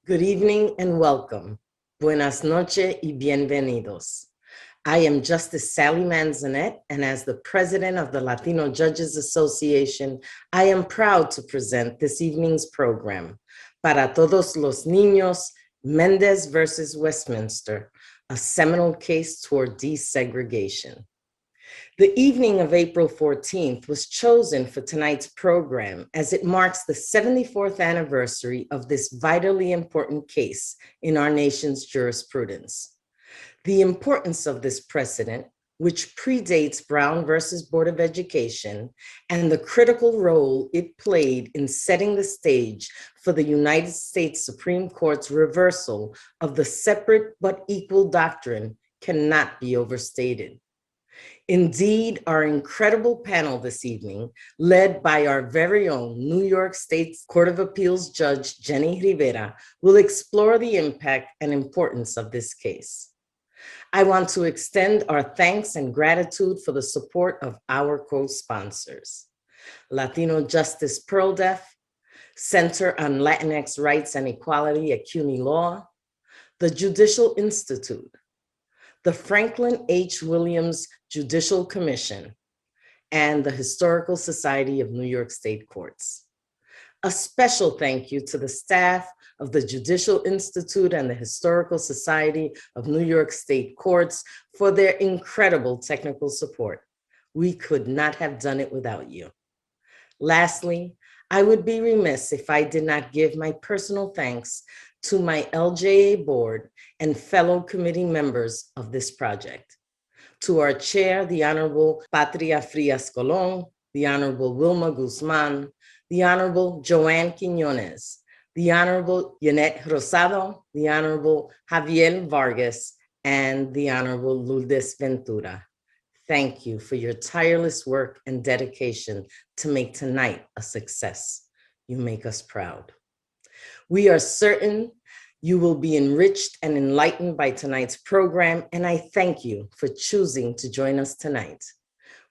Good evening and welcome. Buenas noches y bienvenidos. I am Justice Sally Manzanet, and as the president of the Latino Judges Association, I am proud to present this evening's program, Para Todos los Niños, Mendez versus Westminster, a seminal case toward desegregation. The evening of April 14th was chosen for tonight's program as it marks the 74th anniversary of this vitally important case in our nation's jurisprudence. The importance of this precedent, which predates Brown versus Board of Education, and the critical role it played in setting the stage for the United States Supreme Court's reversal of the separate but equal doctrine, cannot be overstated. Indeed, our incredible panel this evening, led by our very own New York State Court of Appeals Judge Jenny Rivera, will explore the impact and importance of this case. I want to extend our thanks and gratitude for the support of our co-sponsors: LatinoJustice PRLDEF, Center on Latinx Rights and Equality at CUNY Law, the Judicial Institute, the Franklin H. Williams Judicial Commission, and the Historical Society of New York State Courts. A special thank you to the staff of the Judicial Institute and the Historical Society of New York State Courts for their incredible technical support. We could not have done it without you. Lastly, I would be remiss if I did not give my personal thanks to my LJA board and fellow committee members of this project. To our chair, the Honorable Patria Frias Colon, the Honorable Wilma Guzman, the Honorable Joanne Quiñones, the Honorable Yannette Rosado, the Honorable Javier Vargas, and the Honorable Lourdes Ventura. Thank you for your tireless work and dedication to make tonight a success. You make us proud. We are certain you will be enriched and enlightened by tonight's program, and I thank you for choosing to join us tonight.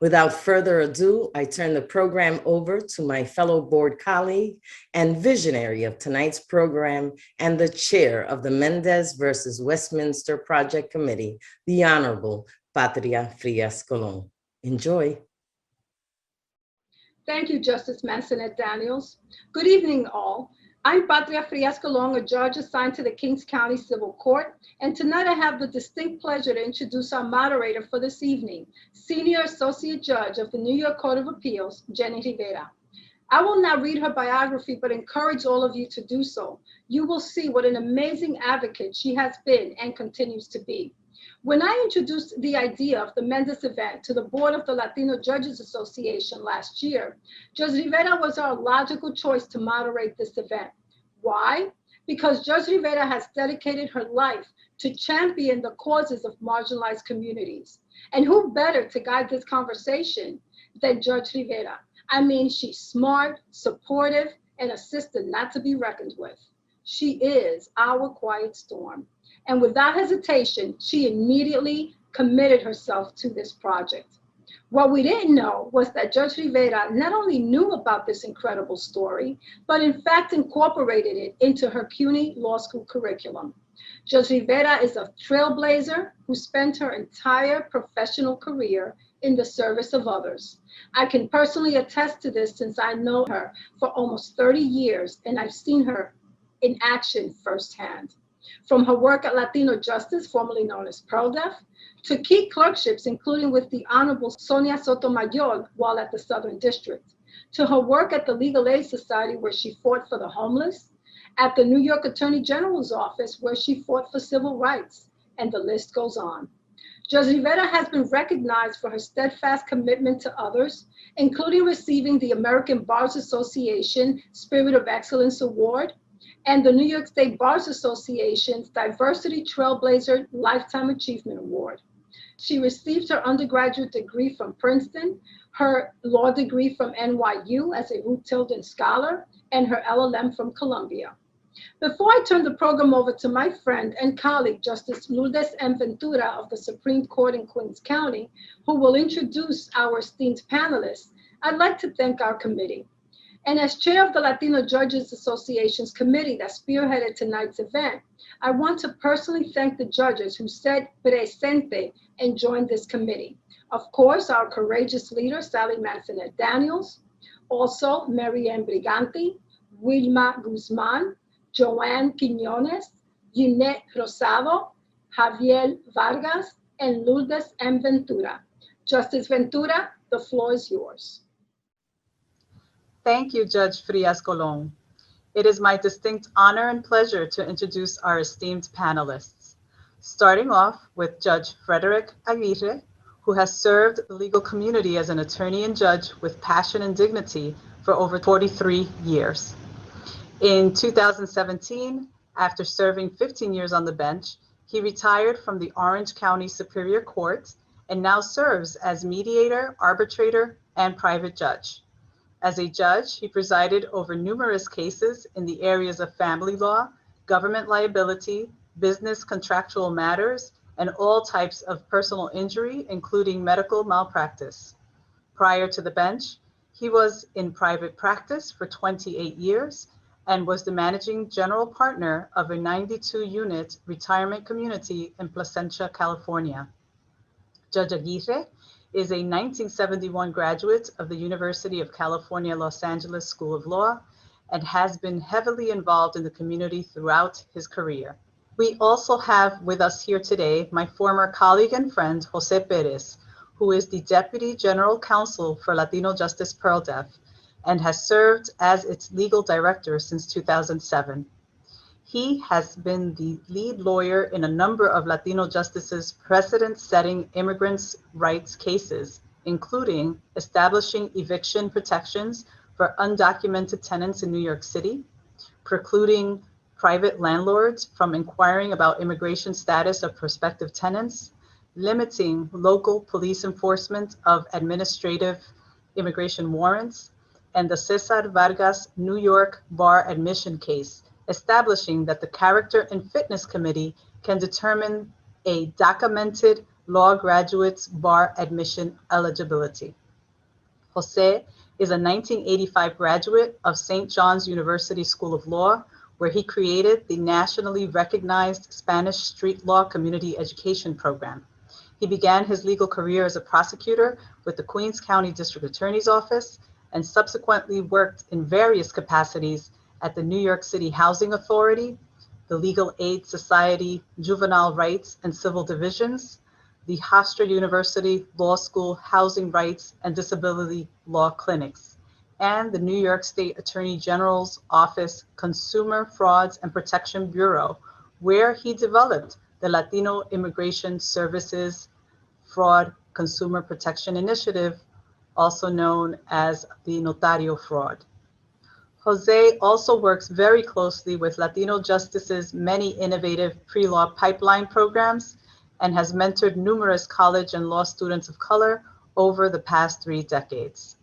Without further ado, I turn the program over to my fellow board colleague and visionary of tonight's program and the chair of the Mendez versus Westminster Project Committee, the Honorable Patria Frias Colon. Enjoy. Thank you, Justice Manzanet Daniels. Good evening, all. I'm Patria Frias Colon, a judge assigned to the Kings County Civil Court, and tonight I have the distinct pleasure to introduce our moderator for this evening, Senior Associate Judge of the New York Court of Appeals, Jenny Rivera. I will not read her biography, but encourage all of you to do so. You will see what an amazing advocate she has been and continues to be. When I introduced the idea of the Mendez event to the board of the Latino Judges Association last year, Judge Rivera was our logical choice to moderate this event. Why? Because Judge Rivera has dedicated her life to champion the causes of marginalized communities. And who better to guide this conversation than Judge Rivera? I mean, she's smart, supportive, and a sister not to be reckoned with. She is our quiet storm. And without hesitation, she immediately committed herself to this project. What we didn't know was that Judge Rivera not only knew about this incredible story, but in fact incorporated it into her CUNY Law School curriculum. Judge Rivera is a trailblazer who spent her entire professional career in the service of others. I can personally attest to this since I know her for almost 30 years, and I've seen her in action firsthand. From her work at LatinoJustice, formerly known as PRLDEF, to key clerkships, including with the Honorable Sonia Sotomayor while at the Southern District, to her work at the Legal Aid Society where she fought for the homeless, at the New York Attorney General's office where she fought for civil rights, and the list goes on. Judge Rivera has been recognized for her steadfast commitment to others, including receiving the American Bars Association Spirit of Excellence Award, and the New York State Bars Association's Diversity Trailblazer Lifetime Achievement Award. She received her undergraduate degree from Princeton, her law degree from NYU as a Ruth Tilden Scholar, and her LLM from Columbia. Before I turn the program over to my friend and colleague, Justice Lourdes M. Ventura of the Supreme Court in Queens County, who will introduce our esteemed panelists, I'd like to thank our committee. And as chair of the Latino Judges Association's committee that spearheaded tonight's event, I want to personally thank the judges who said presente and joined this committee. Of course, our courageous leader, Sally Mansonet Daniels, also Marianne Briganti, Wilma Guzman, Joanne Quiñones, Ginette Rosado, Javier Vargas, and Lourdes M. Ventura. Justice Ventura, the floor is yours. Thank you, Judge Frias Colon. It is my distinct honor and pleasure to introduce our esteemed panelists, starting off with Judge Frederick Aguirre, who has served the legal community as an attorney and judge with passion and dignity for over 43 years. In 2017, after serving 15 years on the bench, he retired from the Orange County Superior Court and now serves as mediator, arbitrator, and private judge. As a judge, he presided over numerous cases in the areas of family law, government liability, business contractual matters, and all types of personal injury, including medical malpractice. Prior to the bench, he was in private practice for 28 years and was the managing general partner of a 92-unit retirement community in Placentia, California. Judge Aguirre is a 1971 graduate of the University of California, Los Angeles School of Law and has been heavily involved in the community throughout his career. We also have with us here today my former colleague and friend, Jose Perez, who is the Deputy General Counsel for LatinoJustice PRLDEF and has served as its legal director since 2007. He has been the lead lawyer in a number of LatinoJustice's precedent-setting immigrants' rights cases, including establishing eviction protections for undocumented tenants in New York City, precluding private landlords from inquiring about immigration status of prospective tenants, limiting local police enforcement of administrative immigration warrants, and the Cesar Vargas New York bar admission case, establishing that the Character and Fitness Committee can determine a documented law graduate's bar admission eligibility. Jose is a 1985 graduate of St. John's University School of Law, where he created the nationally recognized Spanish street law community education program. He began his legal career as a prosecutor with the Queens County District Attorney's Office and subsequently worked in various capacities at the New York City Housing Authority, the Legal Aid Society Juvenile Rights and Civil Divisions, the Hofstra University Law School Housing Rights and Disability Law Clinics, and the New York State Attorney General's Office Consumer Frauds and Protection Bureau, where he developed the Latino Immigration Services Fraud Consumer Protection Initiative, also known as the Notario Fraud. Jose also works very closely with LatinoJustice's many innovative pre-law pipeline programs and has mentored numerous college and law students of color over the past 3 decades.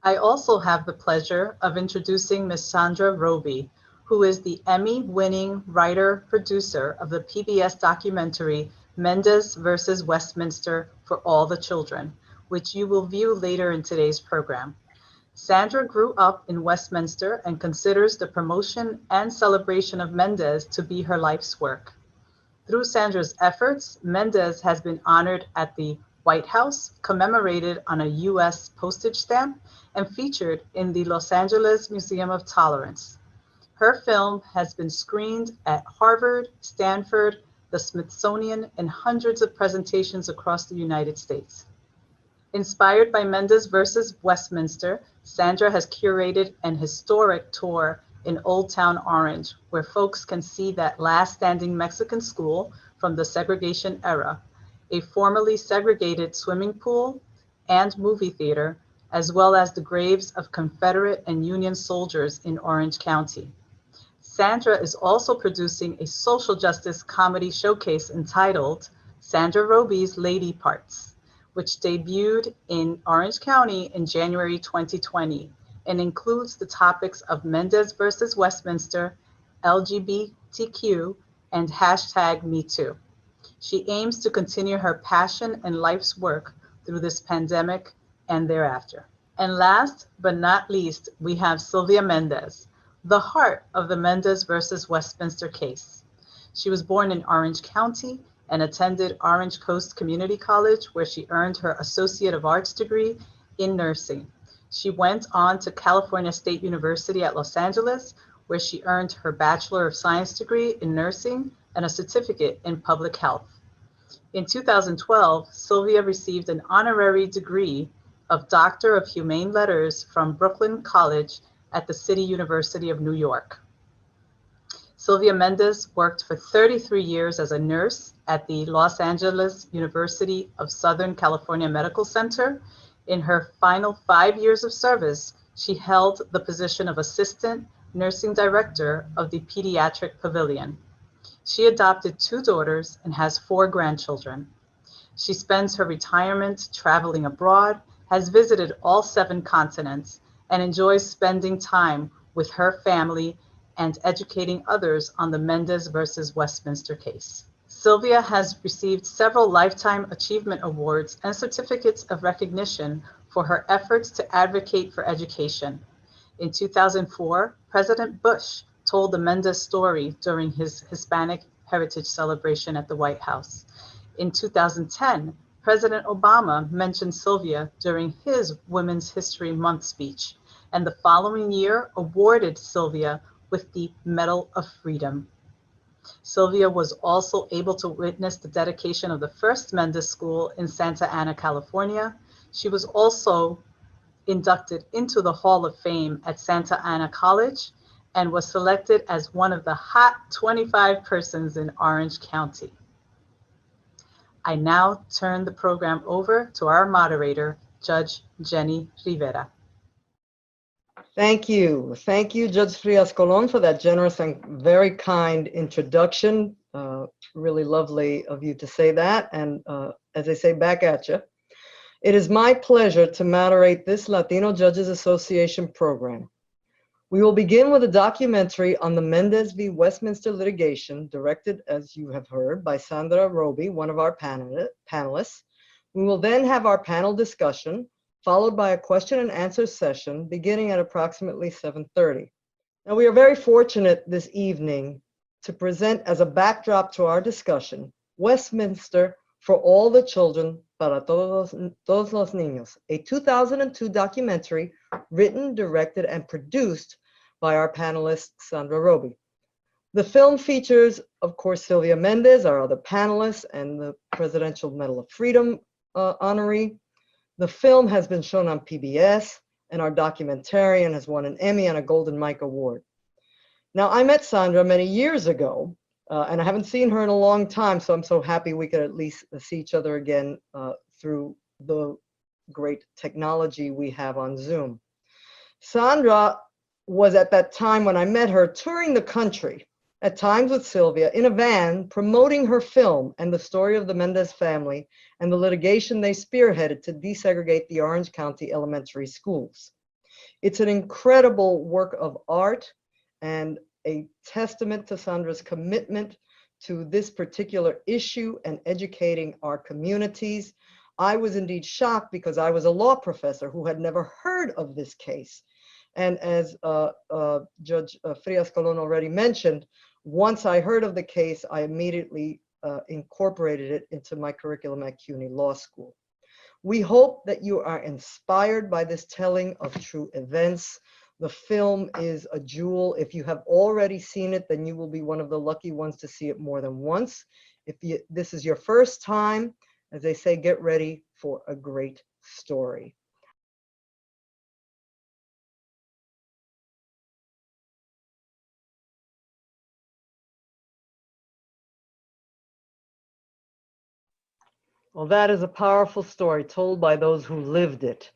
I also have the pleasure of introducing Ms. Sandra Roby, who is the Emmy-winning writer-producer of the PBS documentary Mendez versus Westminster for All the Children, which you will view later in today's program. Sandra grew up in Westminster and considers the promotion and celebration of Mendez to be her life's work. Through Sandra's efforts, Mendez has been honored at the White House, commemorated on a US postage stamp, and featured in the Los Angeles Museum of Tolerance. Her film has been screened at Harvard, Stanford, the Smithsonian, and hundreds of presentations across the United States. Inspired by Mendez versus Westminster, Sandra has curated an historic tour in Old Town Orange, where folks can see that last standing Mexican school from the segregation era, a formerly segregated swimming pool and movie theater, as well as the graves of Confederate and Union soldiers in Orange County. Sandra is also producing a social justice comedy showcase entitled Sandra Roby's Lady Parts, which debuted in Orange County in January 2020 and includes the topics of Mendez versus Westminster, LGBTQ, and #MeToo. She aims to continue her passion and life's work through this pandemic and thereafter. And last but not least, we have Sylvia Mendez, the heart of the Mendez versus Westminster case. She was born in Orange County and attended Orange Coast Community College, where she earned her Associate of Arts degree in nursing. She went on to California State University at Los Angeles, where she earned her Bachelor of Science degree in nursing and a certificate in public health. In 2012, Sylvia received an honorary degree of Doctor of Humane Letters from Brooklyn College at the City University of New York. Sylvia Mendez worked for 33 years as a nurse at the Los Angeles University of Southern California Medical Center. In her final 5 years of service, she held the position of Assistant Nursing Director of the Pediatric Pavilion. She adopted 2 daughters and has 4 grandchildren. She spends her retirement traveling abroad, has visited all 7 continents, and enjoys spending time with her family and educating others on the Mendez versus Westminster case. Sylvia has received several Lifetime Achievement Awards and certificates of recognition for her efforts to advocate for education. In 2004, President Bush told the Mendez story during his Hispanic Heritage Celebration at the White House. In 2010, President Obama mentioned Sylvia during his Women's History Month speech, and the following year awarded Sylvia with the Medal of Freedom. Sylvia was also able to witness the dedication of the first Mendez School in Santa Ana, California. She was also inducted into the Hall of Fame at Santa Ana College and was selected as one of the hot 25 persons in Orange County. I now turn the program over to our moderator, Judge Jenny Rivera. Thank you. Thank you, Judge Frias-Colon, for that generous and very kind introduction. Really lovely of you to say that. And as I say, back at you. It is my pleasure to moderate this Latino Judges Association program. We will begin with a documentary on the Mendez v. Westminster litigation, directed, as you have heard, by Sandra Roby, one of our panelists. We will then have our panel discussion, followed by a question and answer session beginning at approximately 7:30. Now, we are very fortunate this evening to present as a backdrop to our discussion, Westminster for All the Children, para todos los niños, a 2002 documentary written, directed, and produced by our panelist, Sandra Roby. The film features, of course, Sylvia Mendez, our other panelists, and the Presidential Medal of Freedom honoree. The film has been shown on PBS, and our documentarian has won an Emmy and a Golden Mike Award. Now, I met Sandra many years ago, and I haven't seen her in a long time, so I'm so happy we could at least see each other again through the great technology we have on Zoom. Sandra was at that time when I met her touring the country, at times with Sylvia, in a van promoting her film and the story of the Mendez family and the litigation they spearheaded to desegregate the Orange County elementary schools. It's an incredible work of art and a testament to Sandra's commitment to this particular issue and educating our communities. I was indeed shocked because I was a law professor who had never heard of this case. And as Judge Frias-Colon already mentioned, once I heard of the case, I immediately incorporated it into my curriculum at CUNY Law School. We hope that you are inspired by this telling of true events. The film is a jewel. If you have already seen it, then you will be one of the lucky ones to see it more than once. If this is your first time, as they say, get ready for a great story. Well, that is a powerful story told by those who lived it.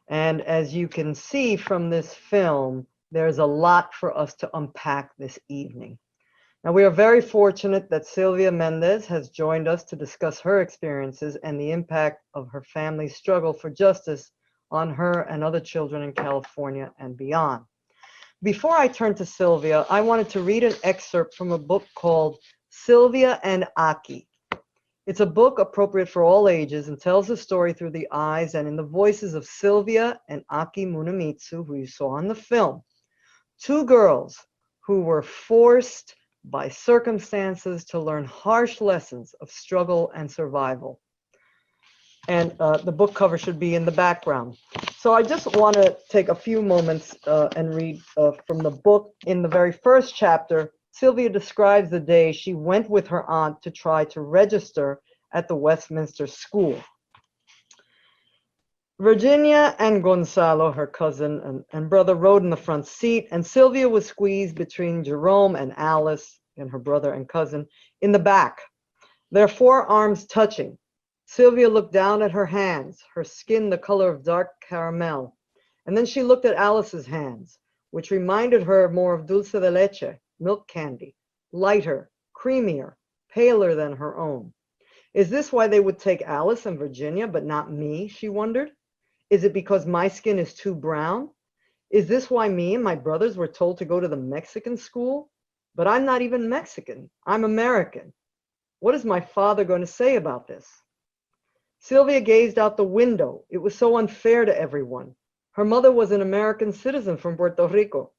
And as you can see from this film, there's a lot for us to unpack this evening. Now, we are very fortunate that Sylvia Mendez has joined us to discuss her experiences and the impact of her family's struggle for justice on her and other children in California and beyond. Before I turn to Sylvia, I wanted to read an excerpt from a book called Sylvia and Aki. It's a book appropriate for all ages and tells the story through the eyes and in the voices of Sylvia and Aki Munemitsu, who you saw in the film. Two girls who were forced by circumstances to learn harsh lessons of struggle and survival. And the book cover should be in the background. So I just want to take a few moments and read from the book. In the very first chapter, Sylvia describes the day she went with her aunt to try to register at the Westminster School. Virginia and Gonzalo, her cousin and brother, rode in the front seat, and Sylvia was squeezed between Jerome and Alice, and her brother and cousin, in the back, their forearms touching. Sylvia looked down at her hands, her skin the color of dark caramel, and then she looked at Alice's hands, which reminded her more of dulce de leche, milk candy, lighter, creamier, paler than her own. Is this why they would take Alice and Virginia, but not me, she wondered? Is it because my skin is too brown? Is this why me and my brothers were told to go to the Mexican school? But I'm not even Mexican. I'm American. What is my father going to say about this? Sylvia gazed out the window. It was so unfair to everyone. Her mother was an American citizen from Puerto Rico.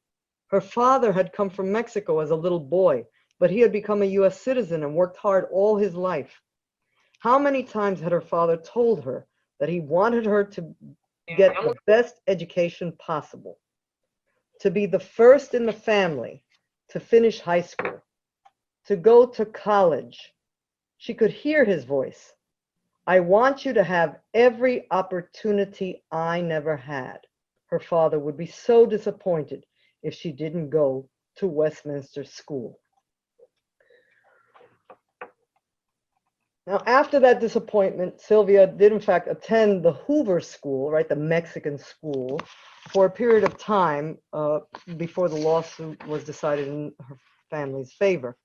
Her father had come from Mexico as a little boy, but he had become a US citizen and worked hard all his life. How many times had her father told her that he wanted her to get the best education possible, to be the first in the family, to finish high school, to go to college? She could hear his voice. I want you to have every opportunity I never had. Her father would be so disappointed if she didn't go to Westminster School. Now, after that disappointment, Sylvia did in fact attend the Hoover School, right, the Mexican school, for a period of time before the lawsuit was decided in her family's favor.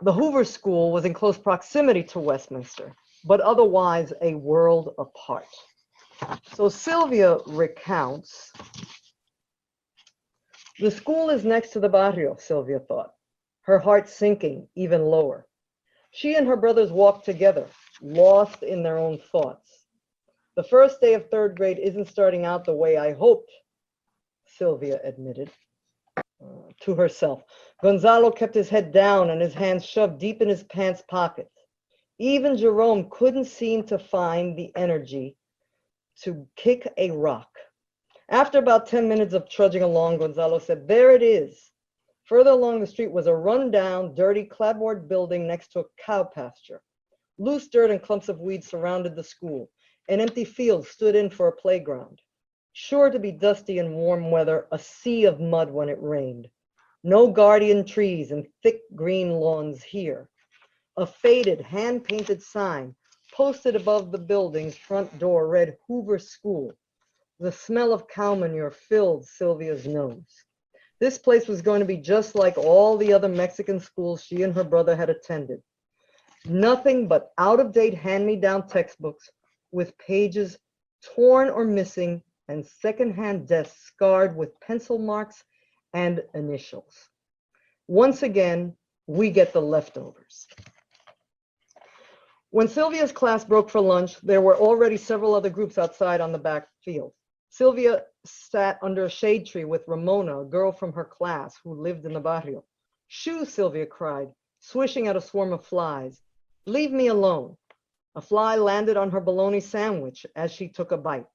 The Hoover School was in close proximity to Westminster, but otherwise a world apart. So Sylvia recounts, the school is next to the barrio, Sylvia thought, her heart sinking even lower. She and her brothers walked together, lost in their own thoughts. The first day of third grade isn't starting out the way I hoped, Sylvia admitted to herself. Gonzalo kept his head down and his hands shoved deep in his pants pockets. Even Jerome couldn't seem to find the energy to kick a rock. After about 10 minutes of trudging along, Gonzalo said, there it is. Further along the street was a run-down, dirty clapboard building next to a cow pasture. Loose dirt and clumps of weeds surrounded the school. An empty field stood in for a playground. Sure to be dusty in warm weather, a sea of mud when it rained. No guardian trees and thick green lawns here. A faded, hand-painted sign posted above the building's front door read Hoover School. The smell of cow manure filled Sylvia's nose. This place was going to be just like all the other Mexican schools she and her brother had attended. Nothing but out-of-date hand-me-down textbooks with pages torn or missing and secondhand desks scarred with pencil marks and initials. Once again, we get the leftovers. When Sylvia's class broke for lunch, there were already several other groups outside on the back field. Sylvia sat under a shade tree with Ramona, a girl from her class who lived in the barrio. Shoo, Sylvia cried, swishing at a swarm of flies. Leave me alone. A fly landed on her bologna sandwich as she took a bite.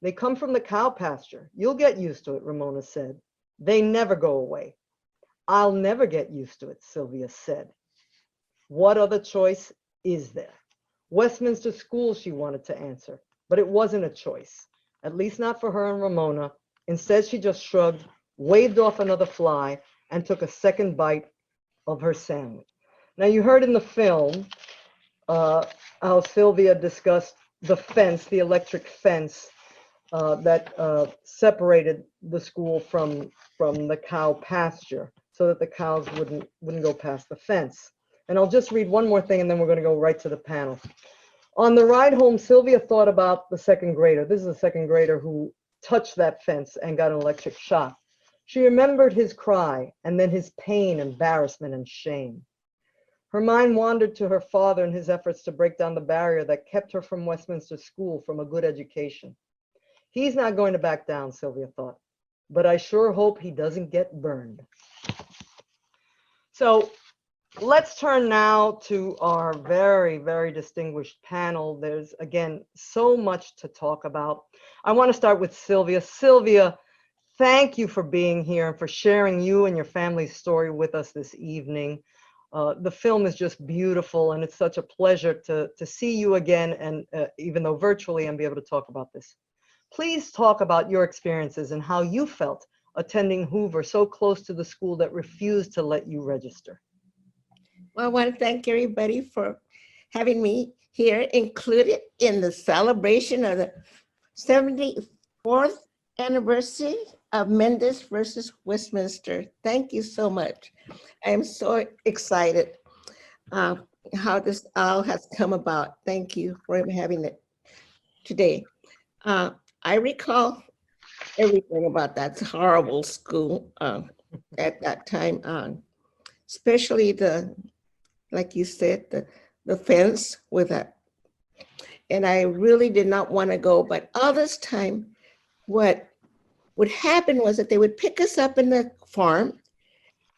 They come from the cow pasture. You'll get used to it, Ramona said. They never go away. I'll never get used to it, Sylvia said. What other choice is there? Westminster School, she wanted to answer, but it wasn't a choice. At least not for her and Ramona. Instead, she just shrugged, waved off another fly, and took a second bite of her sandwich. Now, you heard in the film how Sylvia discussed the fence, the electric fence that separated the school from the cow pasture so that the cows wouldn't go past the fence. And I'll just read one more thing, and then we're going to go right to the panel. On the ride home, Sylvia thought about the second grader. This is a second grader who touched that fence and got an electric shock. She remembered his cry and then his pain, embarrassment, and shame. Her mind wandered to her father and his efforts to break down the barrier that kept her from Westminster School from a good education. He's not going to back down, Sylvia thought, but I sure hope he doesn't get burned. So let's turn now to our very, very distinguished panel. There's, again, so much to talk about. I want to start with Sylvia. Sylvia, thank you for being here and for sharing you and your family's story with us this evening. The film is just beautiful, and it's such a pleasure to see you again, and even though virtually, and be able to talk about this. Please talk about your experiences and how you felt attending Hoover so close to the school that refused to let you register. Well, I want to thank everybody for having me here included in the celebration of the 74th anniversary of Mendez versus Westminster. Thank you so much. I am so excited how this all has come about. Thank you for having it today. I recall everything about that horrible school at that time, especially like you said, the fence with that. And I really did not want to go, but all this time, what would happen was that they would pick us up in the farm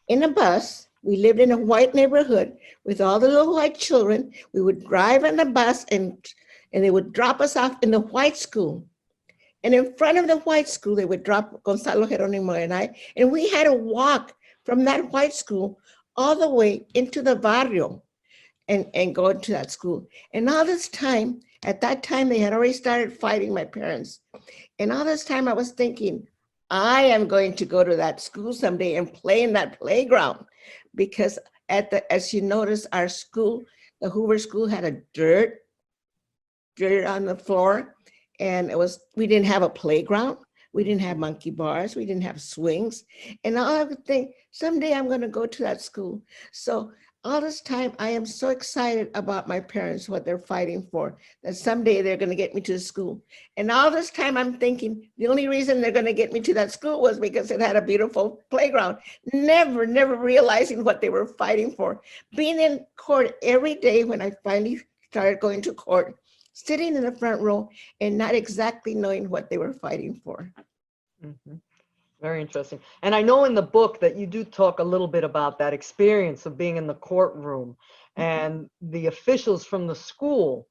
in a bus. We lived in a white neighborhood with all the little white children. We would drive on the bus and they would drop us off in the white school. And in front of the white school, they would drop Gonzalo Geronimo and I, and we had to walk from that white school all the way into the barrio and go into that school. And all this time, at that time, they had already started fighting my parents. And all this time I was thinking, I am going to go to that school someday and play in that playground, because as you notice, our school, the Hoover School, had a dirt on the floor, and we didn't have a playground. We didn't have monkey bars. We didn't have swings. And all I would think, someday I'm going to go to that school. So all this time, I am so excited about my parents, what they're fighting for, that someday they're going to get me to the school. And all this time, I'm thinking the only reason they're going to get me to that school was because it had a beautiful playground, never realizing what they were fighting for. Being in court every day when I finally started going to court, sitting in the front row and not exactly knowing what they were fighting for. Mm-hmm. Very interesting. And I know in the book that you do talk a little bit about that experience of being in the courtroom and the officials from the school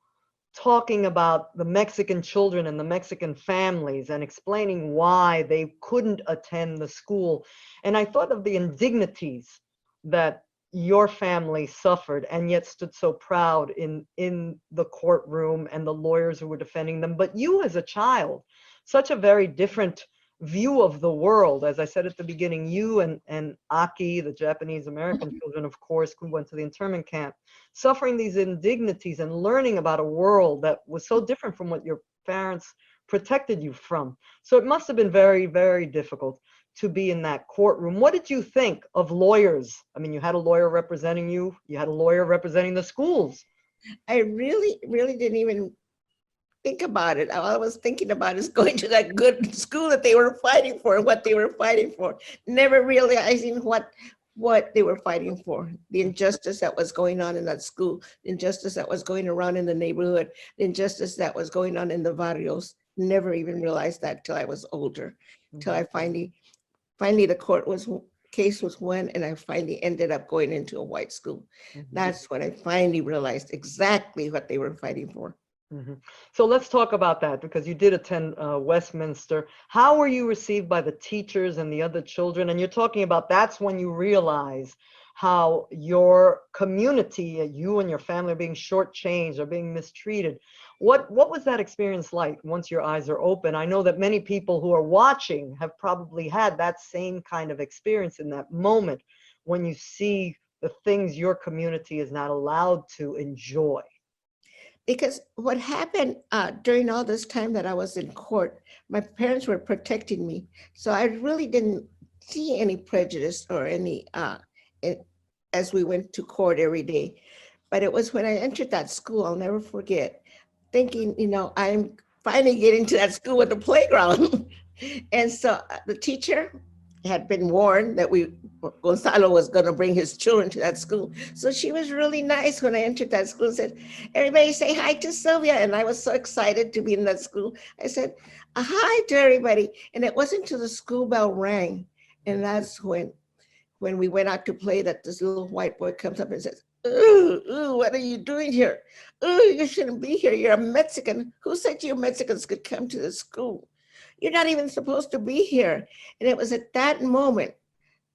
talking about the Mexican children and the Mexican families and explaining why they couldn't attend the school. And I thought of the indignities that your family suffered and yet stood so proud in the courtroom and the lawyers who were defending them. But you as a child, such a very different view of the world. As I said at the beginning, you and Aki, the Japanese American children, of course, who went to the internment camp, suffering these indignities and learning about a world that was so different from what your parents protected you from. So it must have been very, very difficult to be in that courtroom. What did you think of lawyers? I mean, you had a lawyer representing you, you had a lawyer representing the schools. I really didn't even think about it. All I was thinking about is going to that good school that they were fighting for, what they were fighting for, never realizing what they were fighting for, the injustice that was going on in that school, the injustice that was going around in the neighborhood, the injustice that was going on in the barrios. Never even realized that till I was older, till I finally the case was won, and I finally ended up going into a white school. That's when I finally realized exactly what they were fighting for. So let's talk about that, because you did attend Westminster. How were you received by the teachers and the other children? And you're talking about that's when you realize how your community, you and your family, are being shortchanged or being mistreated. What was that experience like once your eyes are open? I know that many people who are watching have probably had that same kind of experience in that moment when you see the things your community is not allowed to enjoy. Because what happened during all this time that I was in court, my parents were protecting me. So I really didn't see any prejudice or any, as we went to court every day. But it was when I entered that school, I'll never forget, thinking, I'm finally getting to that school with the playground. And so the teacher had been warned that Gonzalo was going to bring his children to that school. So she was really nice when I entered that school and said, everybody say hi to Sylvia. And I was so excited to be in that school. I said, hi to everybody. And it wasn't until the school bell rang. And that's when we went out to play that this little white boy comes up and says, ooh, what are you doing here? Ooh, you shouldn't be here. You're a Mexican. Who said you Mexicans could come to the school? You're not even supposed to be here. And it was at that moment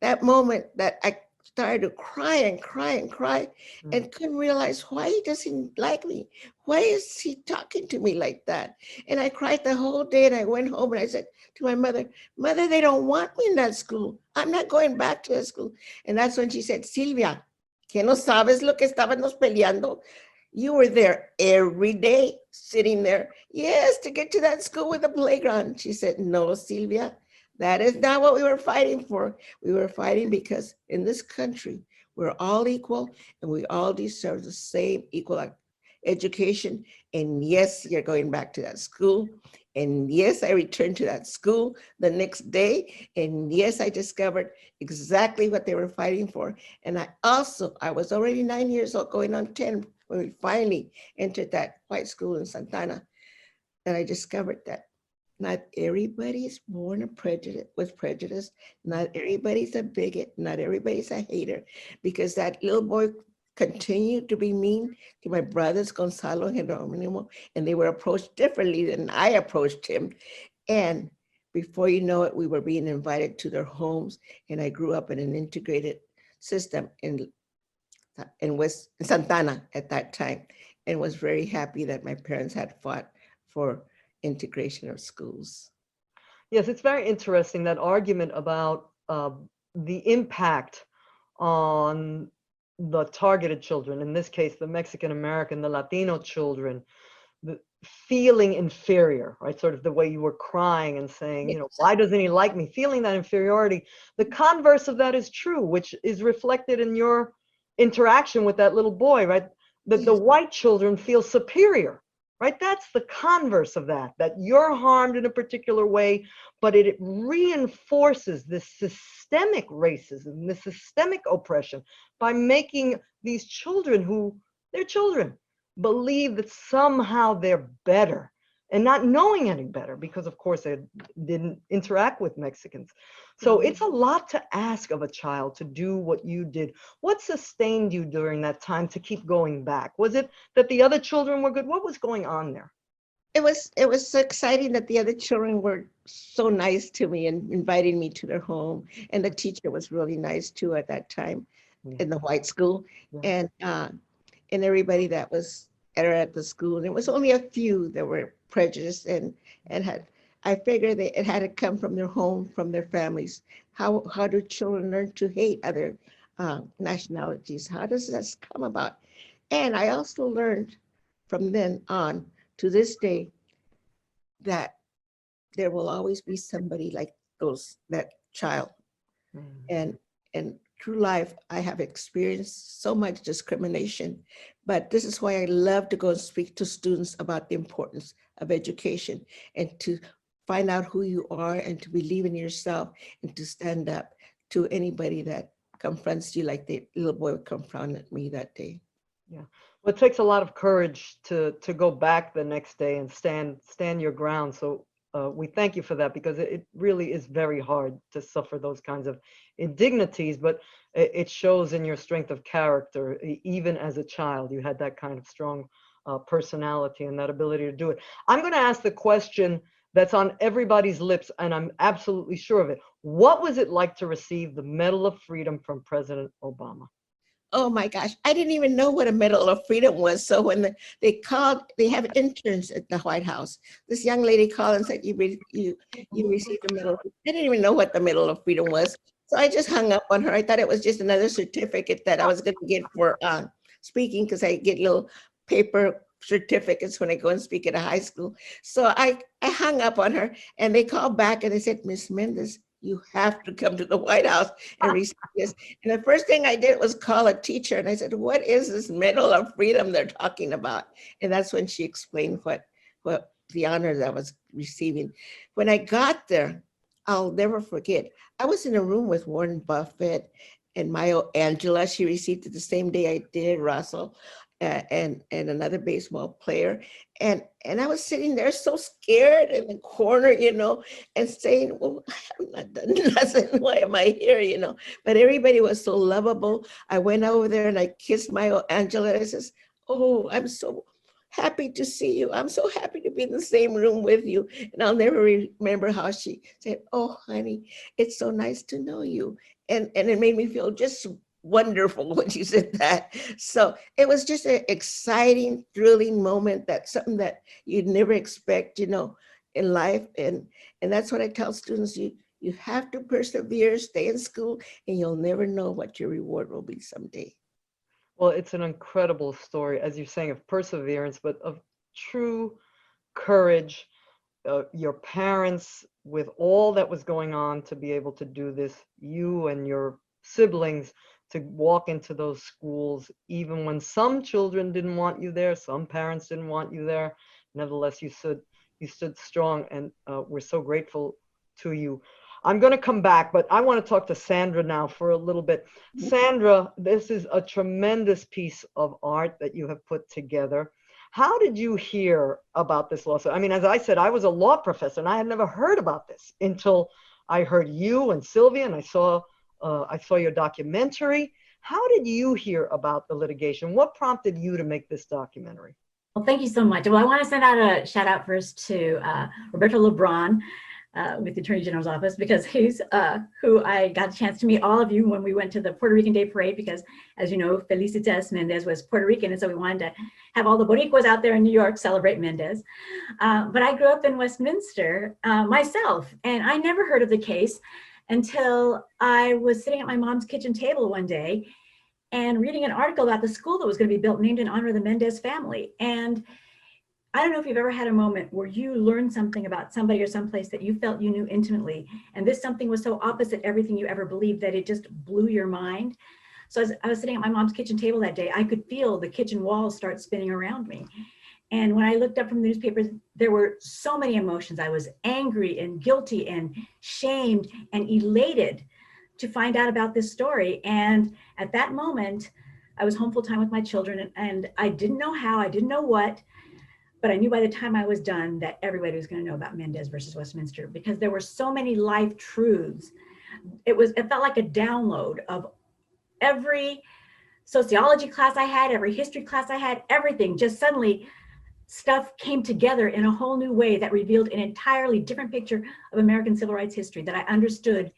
that I started to cry and cry and cry and couldn't realize why he doesn't like me. Why is he talking to me like that? And I cried the whole day and I went home and I said to my mother, Mother, they don't want me in that school. I'm not going back to that school. And that's when she said, Silvia, ¿que no sabes lo que estábamos peleando? You were there every day, sitting there. Yes, to get to that school with a playground. She said, no, Sylvia, that is not what we were fighting for. We were fighting because in this country, we're all equal and we all deserve the same equal education. And yes, you're going back to that school. And yes, I returned to that school the next day. And yes, I discovered exactly what they were fighting for. And I was already 9 years old, going on 10, when we finally entered that white school in Santana. And I discovered that not everybody is born with prejudice. Not everybody's a bigot. Not everybody's a hater. Because that little boy continued to be mean to my brothers, Gonzalo and Geronimo, and they were approached differently than I approached him. And before you know it, we were being invited to their homes, and I grew up in an integrated system in Santana at that time, and was very happy that my parents had fought for integration of schools. Yes, it's very interesting, that argument about the impact on the targeted children, in this case, the Mexican American, the Latino children, the feeling inferior, right? Sort of the way you were crying and saying, why doesn't he like me? Feeling that inferiority. The converse of that is true, which is reflected in your interaction with that little boy, right? That the white children feel superior, right? That's the converse of that you're harmed in a particular way, but it reinforces this systemic racism, this systemic oppression, by making these children they're children, believe that somehow they're better, and not knowing any better, because of course they didn't interact with Mexicans. So it's a lot to ask of a child to do what you did. What sustained you during that time to keep going back? Was it that the other children were good? What was going on there? It was so exciting that the other children were so nice to me and inviting me to their home. And the teacher was really nice too at that time in the white school. And everybody that was at the school. And it was only a few that were prejudiced and I figured that it had to come from their home, from their families. How do children learn to hate other nationalities? How does this come about? And I also learned from then on to this day that there will always be somebody like that child. And through life, I have experienced so much discrimination, but this is why I love to go and speak to students about the importance of education and to find out who you are and to believe in yourself and to stand up to anybody that confronts you like the little boy confronted me that day. Yeah, well, it takes a lot of courage to go back the next day and stand your ground. So we thank you for that, because it really is very hard to suffer those kinds of indignities, but it shows in your strength of character. Even as a child, you had that kind of strong personality and that ability to do it. I'm going to ask the question that's on everybody's lips, and I'm absolutely sure of it. What was it like to receive the Medal of Freedom from President Obama? Oh my gosh, I didn't even know what a Medal of Freedom was. So when they have interns at the White House. This young lady called and said, you received the Medal. I didn't even know what the Medal of Freedom was. So I just hung up on her. I thought it was just another certificate that I was going to get for speaking, because I get little paper certificates when I go and speak at a high school. So I hung up on her, and they called back and they said, Miss Mendez, you have to come to the White House and receive this. And the first thing I did was call a teacher, and I said, what is this Medal of Freedom they're talking about? And that's when she explained what the honor that I was receiving. When I got there, I'll never forget. I was in a room with Warren Buffett and Maya Angelou. She received it the same day I did, Russell, and another baseball player. And I was sitting there so scared in the corner, and saying, well, I have not done nothing. Why am I here, But everybody was so lovable. I went over there and I kissed Maya Angelou. I says, oh, I'm so happy to see you. I'm so happy to be in the same room with you. And I'll never remember how she said, oh, honey, it's so nice to know you. And it made me feel just wonderful when you said that. So it was just an exciting, thrilling moment. That's something that you'd never expect, in life. And that's what I tell students, you have to persevere, stay in school, and you'll never know what your reward will be someday. Well, it's an incredible story, as you're saying, of perseverance, but of true courage. Your parents, with all that was going on, to be able to do this, you and your siblings to walk into those schools, even when some children didn't want you there, some parents didn't want you there. Nevertheless, you stood strong, and we're so grateful to you. I'm going to come back, but I want to talk to Sandra now for a little bit. Sandra, this is a tremendous piece of art that you have put together. How did you hear about this lawsuit? I mean, as I said, I was a law professor and I had never heard about this until I heard you and Sylvia, and I saw your documentary. How did you hear about the litigation? What prompted you to make this documentary? Well, thank you so much. Well, I want to send out a shout out first to Roberto Lebron with the Attorney General's office, because he's who I got a chance to meet all of you when we went to the Puerto Rican Day Parade, because as you know, Felicitas Mendez was Puerto Rican, and so we wanted to have all the Boricuas out there in New York celebrate Mendez. But I grew up in Westminster myself, and I never heard of the case until I was sitting at my mom's kitchen table one day and reading an article about the school that was going to be built named in honor of the Mendez family. And I don't know if you've ever had a moment where you learned something about somebody or someplace that you felt you knew intimately, and this something was so opposite everything you ever believed that it just blew your mind. So as I was sitting at my mom's kitchen table that day, I could feel the kitchen walls start spinning around me. And when I looked up from the newspapers, there were so many emotions. I was angry and guilty and shamed and elated to find out about this story. And at that moment, I was home full time with my children, and I didn't know how, I didn't know what, but I knew by the time I was done that everybody was going to know about Mendez versus Westminster, because there were so many life truths. It felt like a download of every sociology class I had, every history class I had, everything. Just suddenly stuff came together in a whole new way that revealed an entirely different picture of American civil rights history that I understood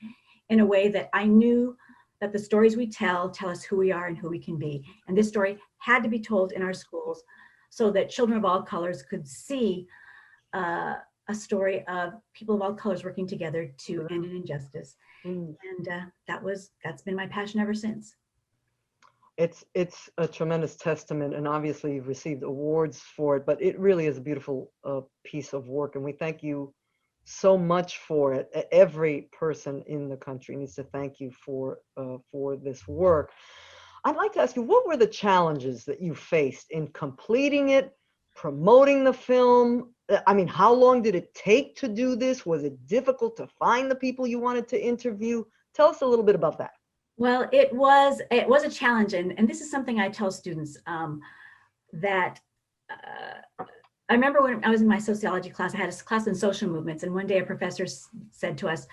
in a way that I knew that the stories we tell us who we are and who we can be. And this story had to be told in our schools so that children of all colors could see a story of people of all colors working together to end an injustice. And that's been my passion ever since. It's a tremendous testament, and obviously you've received awards for it, but it really is a beautiful piece of work, and we thank you so much for it. Every person in the country needs to thank you for this work. I'd like to ask you, what were the challenges that you faced in completing it, promoting the film? I mean, how long did it take to do this? Was it difficult to find the people you wanted to interview? Tell us a little bit about that. Well, it was a challenge, and this is something I tell students that I remember when I was in my sociology class, I had a class in social movements, and one day a professor said to us,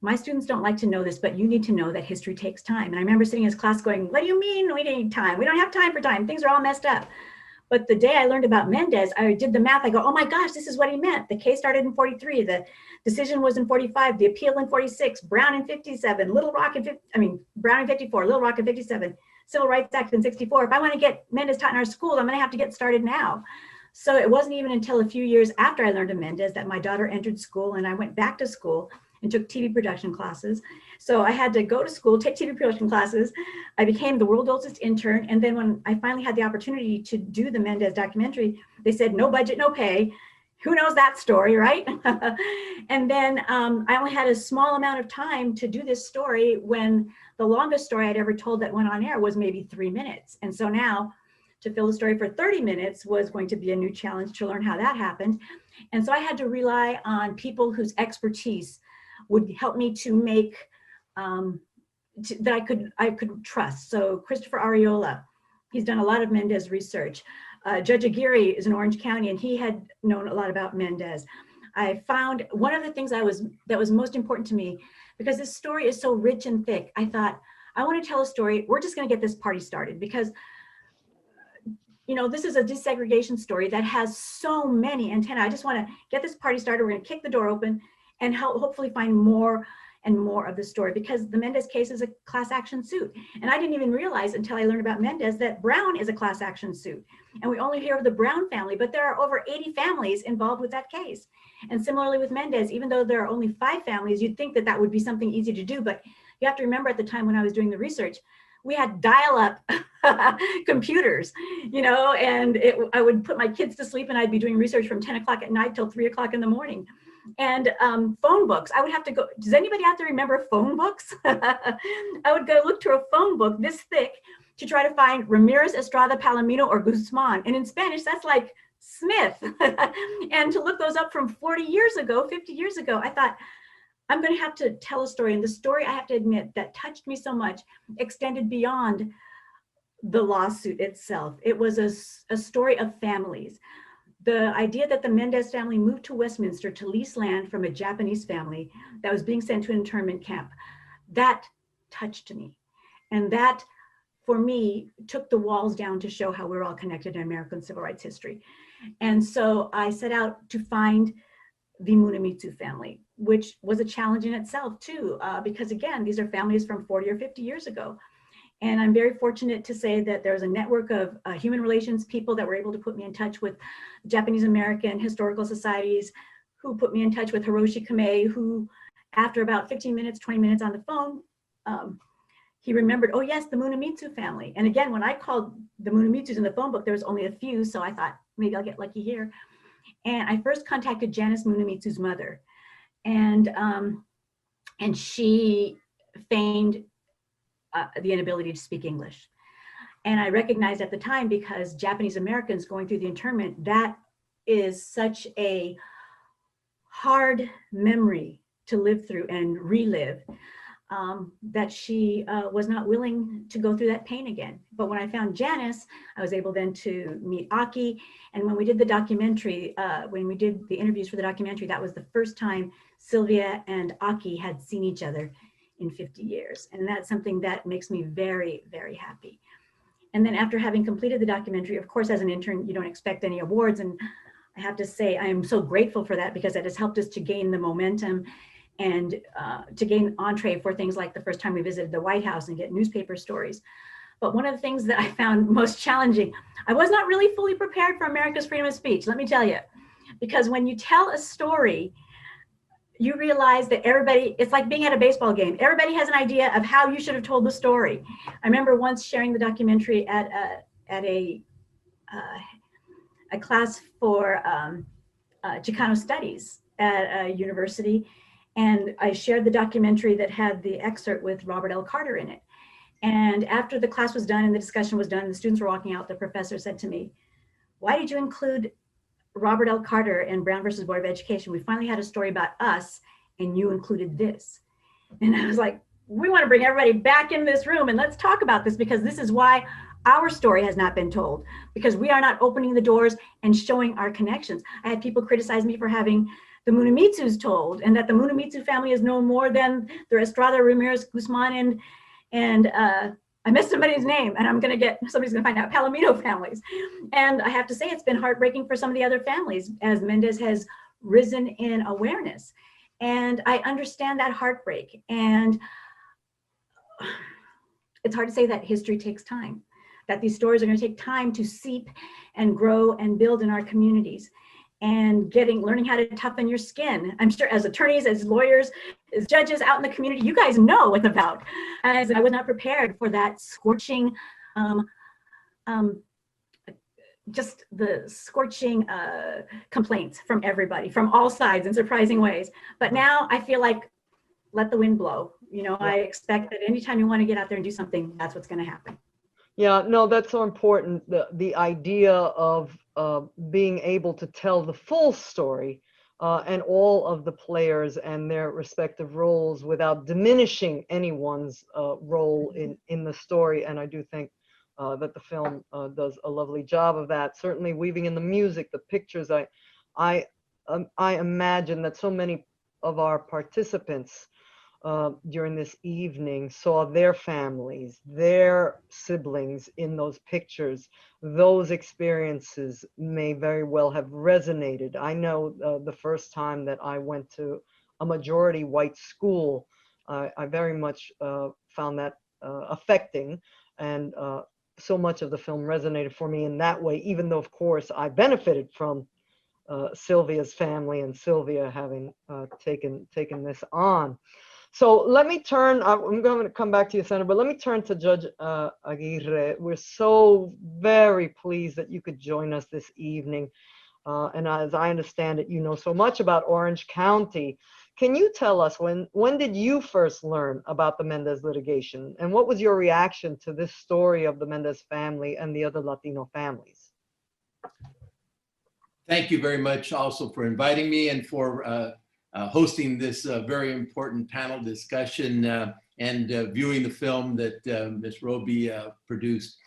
my students don't like to know this, but you need to know that history takes time. And I remember sitting in his class going, what do you mean we need time? We don't have time for time. Things are all messed up. But the day I learned about Mendez, I did the math. I go, oh my gosh, this is what he meant. The case started in 43. The decision was in 45. The appeal in 46. Brown in 57. Brown in 54. Little Rock in 57. Civil Rights Act in 64. If I want to get Mendez taught in our schools, I'm going to have to get started now. So it wasn't even until a few years after I learned of Mendez that my daughter entered school, and I went back to school and took TV production classes. So I had to go to school, take TV production classes. I became the world's oldest intern. And then when I finally had the opportunity to do the Mendez documentary, they said, no budget, no pay. Who knows that story, right? And then I only had a small amount of time to do this story, when the longest story I'd ever told that went on air was maybe 3 minutes. And so now to fill the story for 30 minutes was going to be a new challenge to learn how that happened. And so I had to rely on people whose expertise would help me to make, that I could trust. So Christopher Arreola, he's done a lot of Mendez research. Judge Aguirre is in Orange County, and he had known a lot about Mendez. I found one of the things that was most important to me, because this story is so rich and thick, I thought, I want to tell a story. We're just going to get this party started, because you know, this is a desegregation story that has so many antennae. I just want to get this party started. We're going to kick the door open and hopefully find more and more of the story, because the Mendez case is a class action suit. And I didn't even realize until I learned about Mendez that Brown is a class action suit. And we only hear of the Brown family, but there are over 80 families involved with that case. And similarly with Mendez, even though there are only 5 families, you'd think that that would be something easy to do. But you have to remember, at the time when I was doing the research, we had dial-up computers, you know, and I would put my kids to sleep and I'd be doing research from 10 o'clock at night till 3 o'clock in the morning. And phone books, I would have to go, does anybody out there remember phone books? I would go look to a phone book this thick to try to find Ramirez, Estrada, Palomino, or Guzman. And in Spanish, that's like Smith. And to look those up from 40 years ago, 50 years ago, I thought, I'm going to have to tell a story. And the story, I have to admit, that touched me so much extended beyond the lawsuit itself. It was a story of families. The idea that the Mendez family moved to Westminster to lease land from a Japanese family that was being sent to an internment camp, that touched me. And that, for me, took the walls down to show how we're all connected in American civil rights history. And so I set out to find the Munamitsu family, which was a challenge in itself too, because again, these are families from 40 or 50 years ago. And I'm very fortunate to say that there's a network of human relations people that were able to put me in touch with Japanese American historical societies, who put me in touch with Hiroshi Kamei, who after about 15 minutes, 20 minutes on the phone, he remembered, oh yes, the Munamitsu family. And again, when I called the Munamitsus in the phone book, there was only a few, so I thought maybe I'll get lucky here. And I first contacted Janice Munamitsu's mother, and she feigned the inability to speak English. And I recognized at the time, because Japanese Americans going through the internment, that is such a hard memory to live through and relive, that she was not willing to go through that pain again. But when I found Janice, I was able then to meet Aki. And when we did the documentary, when we did the interviews for the documentary, that was the first time Sylvia and Aki had seen each other in 50 years. And that's something that makes me very, very happy. And then after having completed the documentary, of course, as an intern, you don't expect any awards. And I have to say, I am so grateful for that, because that has helped us to gain the momentum and to gain entree for things like the first time we visited the White House and get newspaper stories. But one of the things that I found most challenging, I was not really fully prepared for America's freedom of speech, let me tell you. Because when you tell a story, you realize that everybody, it's like being at a baseball game. Everybody has an idea of how you should have told the story. I remember once sharing the documentary at a class for Chicano studies at a university. And I shared the documentary that had the excerpt with Robert L. Carter in it. And after the class was done and the discussion was done, and the students were walking out, the professor said to me, "Why did you include Robert L. Carter and Brown versus Board of Education? We finally had a story about us and you included this." And I was like, we want to bring everybody back in this room and let's talk about this, because this is why our story has not been told, because we are not opening the doors and showing our connections. I had people criticize me for having the Munamitsus told, and that the Munamitsu family is no more than the Estrada, Ramirez, Guzman, and I missed somebody's name, and somebody's gonna find out, Palomino families. And I have to say, it's been heartbreaking for some of the other families as Mendez has risen in awareness. And I understand that heartbreak. And it's hard to say that history takes time, that these stories are gonna take time to seep and grow and build in our communities. And learning how to toughen your skin. I'm sure as attorneys, as lawyers, as judges out in the community, you guys know what it's about. As I was not prepared for that scorching, just the scorching complaints from everybody, from all sides in surprising ways. But now I feel like, let the wind blow. You know, I expect that anytime you want to get out there and do something, that's what's going to happen. Yeah, no, that's so important. The idea of being able to tell the full story and all of the players and their respective roles without diminishing anyone's role in the story. And I do think that the film does a lovely job of that. Certainly weaving in the music, the pictures. I imagine that so many of our participants during this evening saw their families, their siblings in those pictures. Those experiences may very well have resonated. I know the first time that I went to a majority white school, I very much found that affecting, and so much of the film resonated for me in that way, even though, of course, I benefited from Sylvia's family and Sylvia having taken this on. So let me turn, I'm going to come back to you, Senator, but let me turn to Judge Aguirre. We're so very pleased that you could join us this evening. And as I understand it, you know so much about Orange County. Can you tell us when did you first learn about the Mendez litigation? And what was your reaction to this story of the Mendez family and the other Latino families? Thank you very much also for inviting me and for hosting this very important panel discussion and viewing the film that Ms. Roby produced.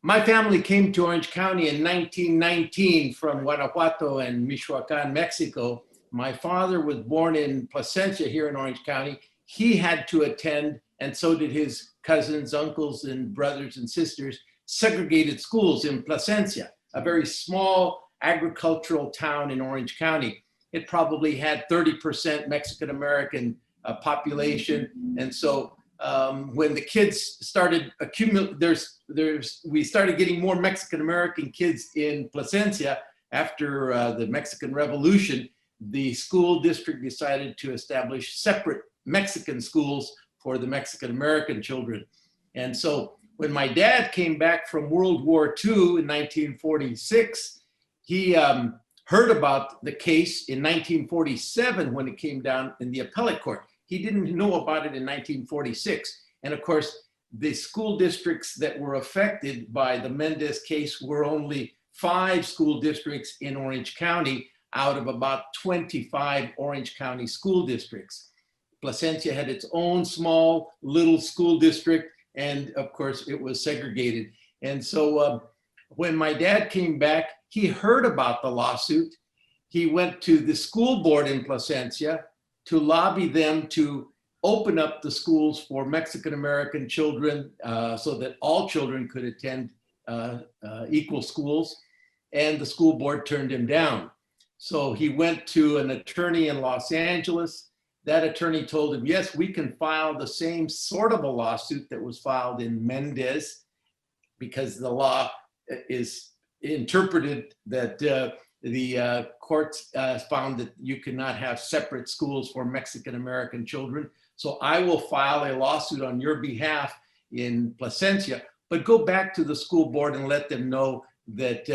My family came to Orange County in 1919 from Guanajuato and Michoacan, Mexico. My father was born in Plasencia here in Orange County. He had to attend, and so did his cousins, uncles, and brothers and sisters, segregated schools in Plasencia, a very small agricultural town in Orange County. It probably had 30% Mexican-American population. And so when the kids started we started getting more Mexican-American kids in Plasencia after the Mexican Revolution. The school district decided to establish separate Mexican schools for the Mexican-American children. And so when my dad came back from World War II in 1946, he heard about the case in 1947 when it came down in the appellate court. He didn't know about it in 1946. And of course, the school districts that were affected by the Mendez case were only 5 school districts in Orange County out of about 25 Orange County school districts. Plasencia had its own small little school district, and of course it was segregated. And so when my dad came back, he heard about the lawsuit. He went to the school board in Plasencia to lobby them to open up the schools for Mexican-American children so that all children could attend equal schools. And the school board turned him down. So he went to an attorney in Los Angeles. That attorney told him, yes, we can file the same sort of a lawsuit that was filed in Mendez, because the law is interpreted that the courts found that you cannot have separate schools for Mexican-American children. So I will file a lawsuit on your behalf in Plasencia, but go back to the school board and let them know that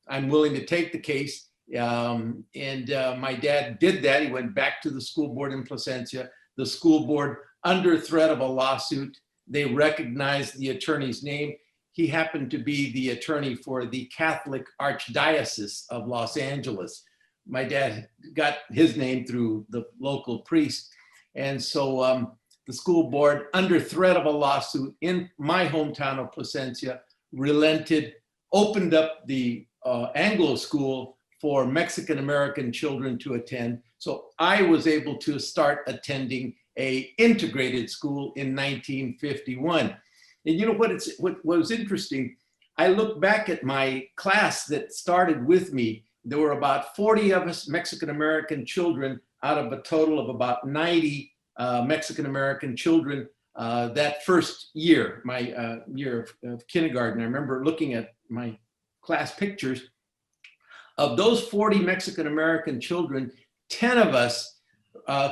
I'm willing to take the case. My dad did that. He went back to the school board in Plasencia. The school board, under threat of a lawsuit, they recognized the attorney's name. He happened to be the attorney for the Catholic Archdiocese of Los Angeles. My dad got his name through the local priest. And so the school board, under threat of a lawsuit in my hometown of Plasencia, relented, opened up the Anglo school for Mexican-American children to attend. So I was able to start attending an integrated school in 1951. And you know what was interesting? I look back at my class that started with me. There were about 40 of us Mexican-American children out of a total of about 90 Mexican-American children that first year, my year of kindergarten. I remember looking at my class pictures. Of those 40 Mexican-American children, 10 of us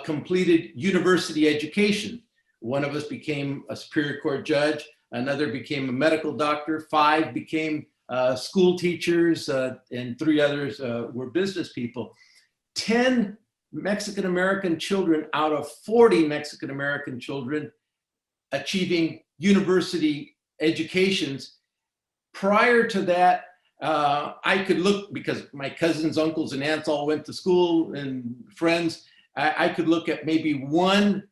completed university education. One of us became a Superior Court judge, another became a medical doctor, 5 became school teachers, and 3 others were business people. 10 Mexican-American children out of 40 Mexican-American children achieving university educations. Prior to that, I could look, because my cousins, uncles, and aunts all went to school and friends, I could look at maybe one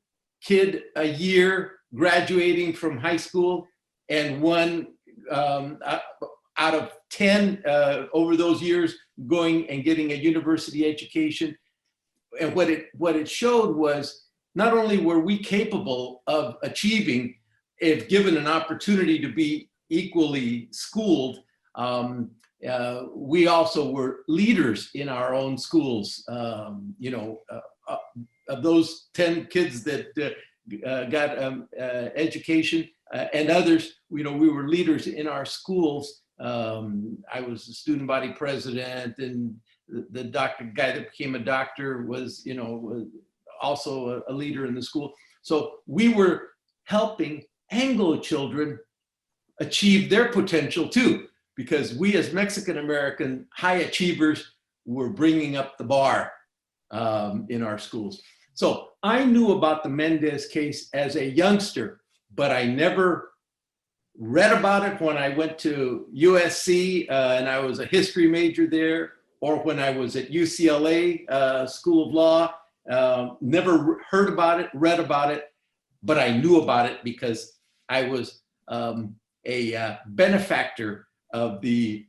kid a year graduating from high school and one out of 10 over those years going and getting a university education. And what it showed was not only were we capable of achieving if given an opportunity to be equally schooled, we also were leaders in our own schools. Of those 10 kids that got education and others, we were leaders in our schools. I was the student body president, and the guy that became a doctor was, was also a leader in the school. So we were helping Anglo children achieve their potential too, because we as Mexican-American high achievers were bringing up the bar in our schools. So I knew about the Mendez case as a youngster, but I never read about it when I went to USC and I was a history major there, or when I was at UCLA School of Law. Never heard about it, read about it, but I knew about it because I was a benefactor of the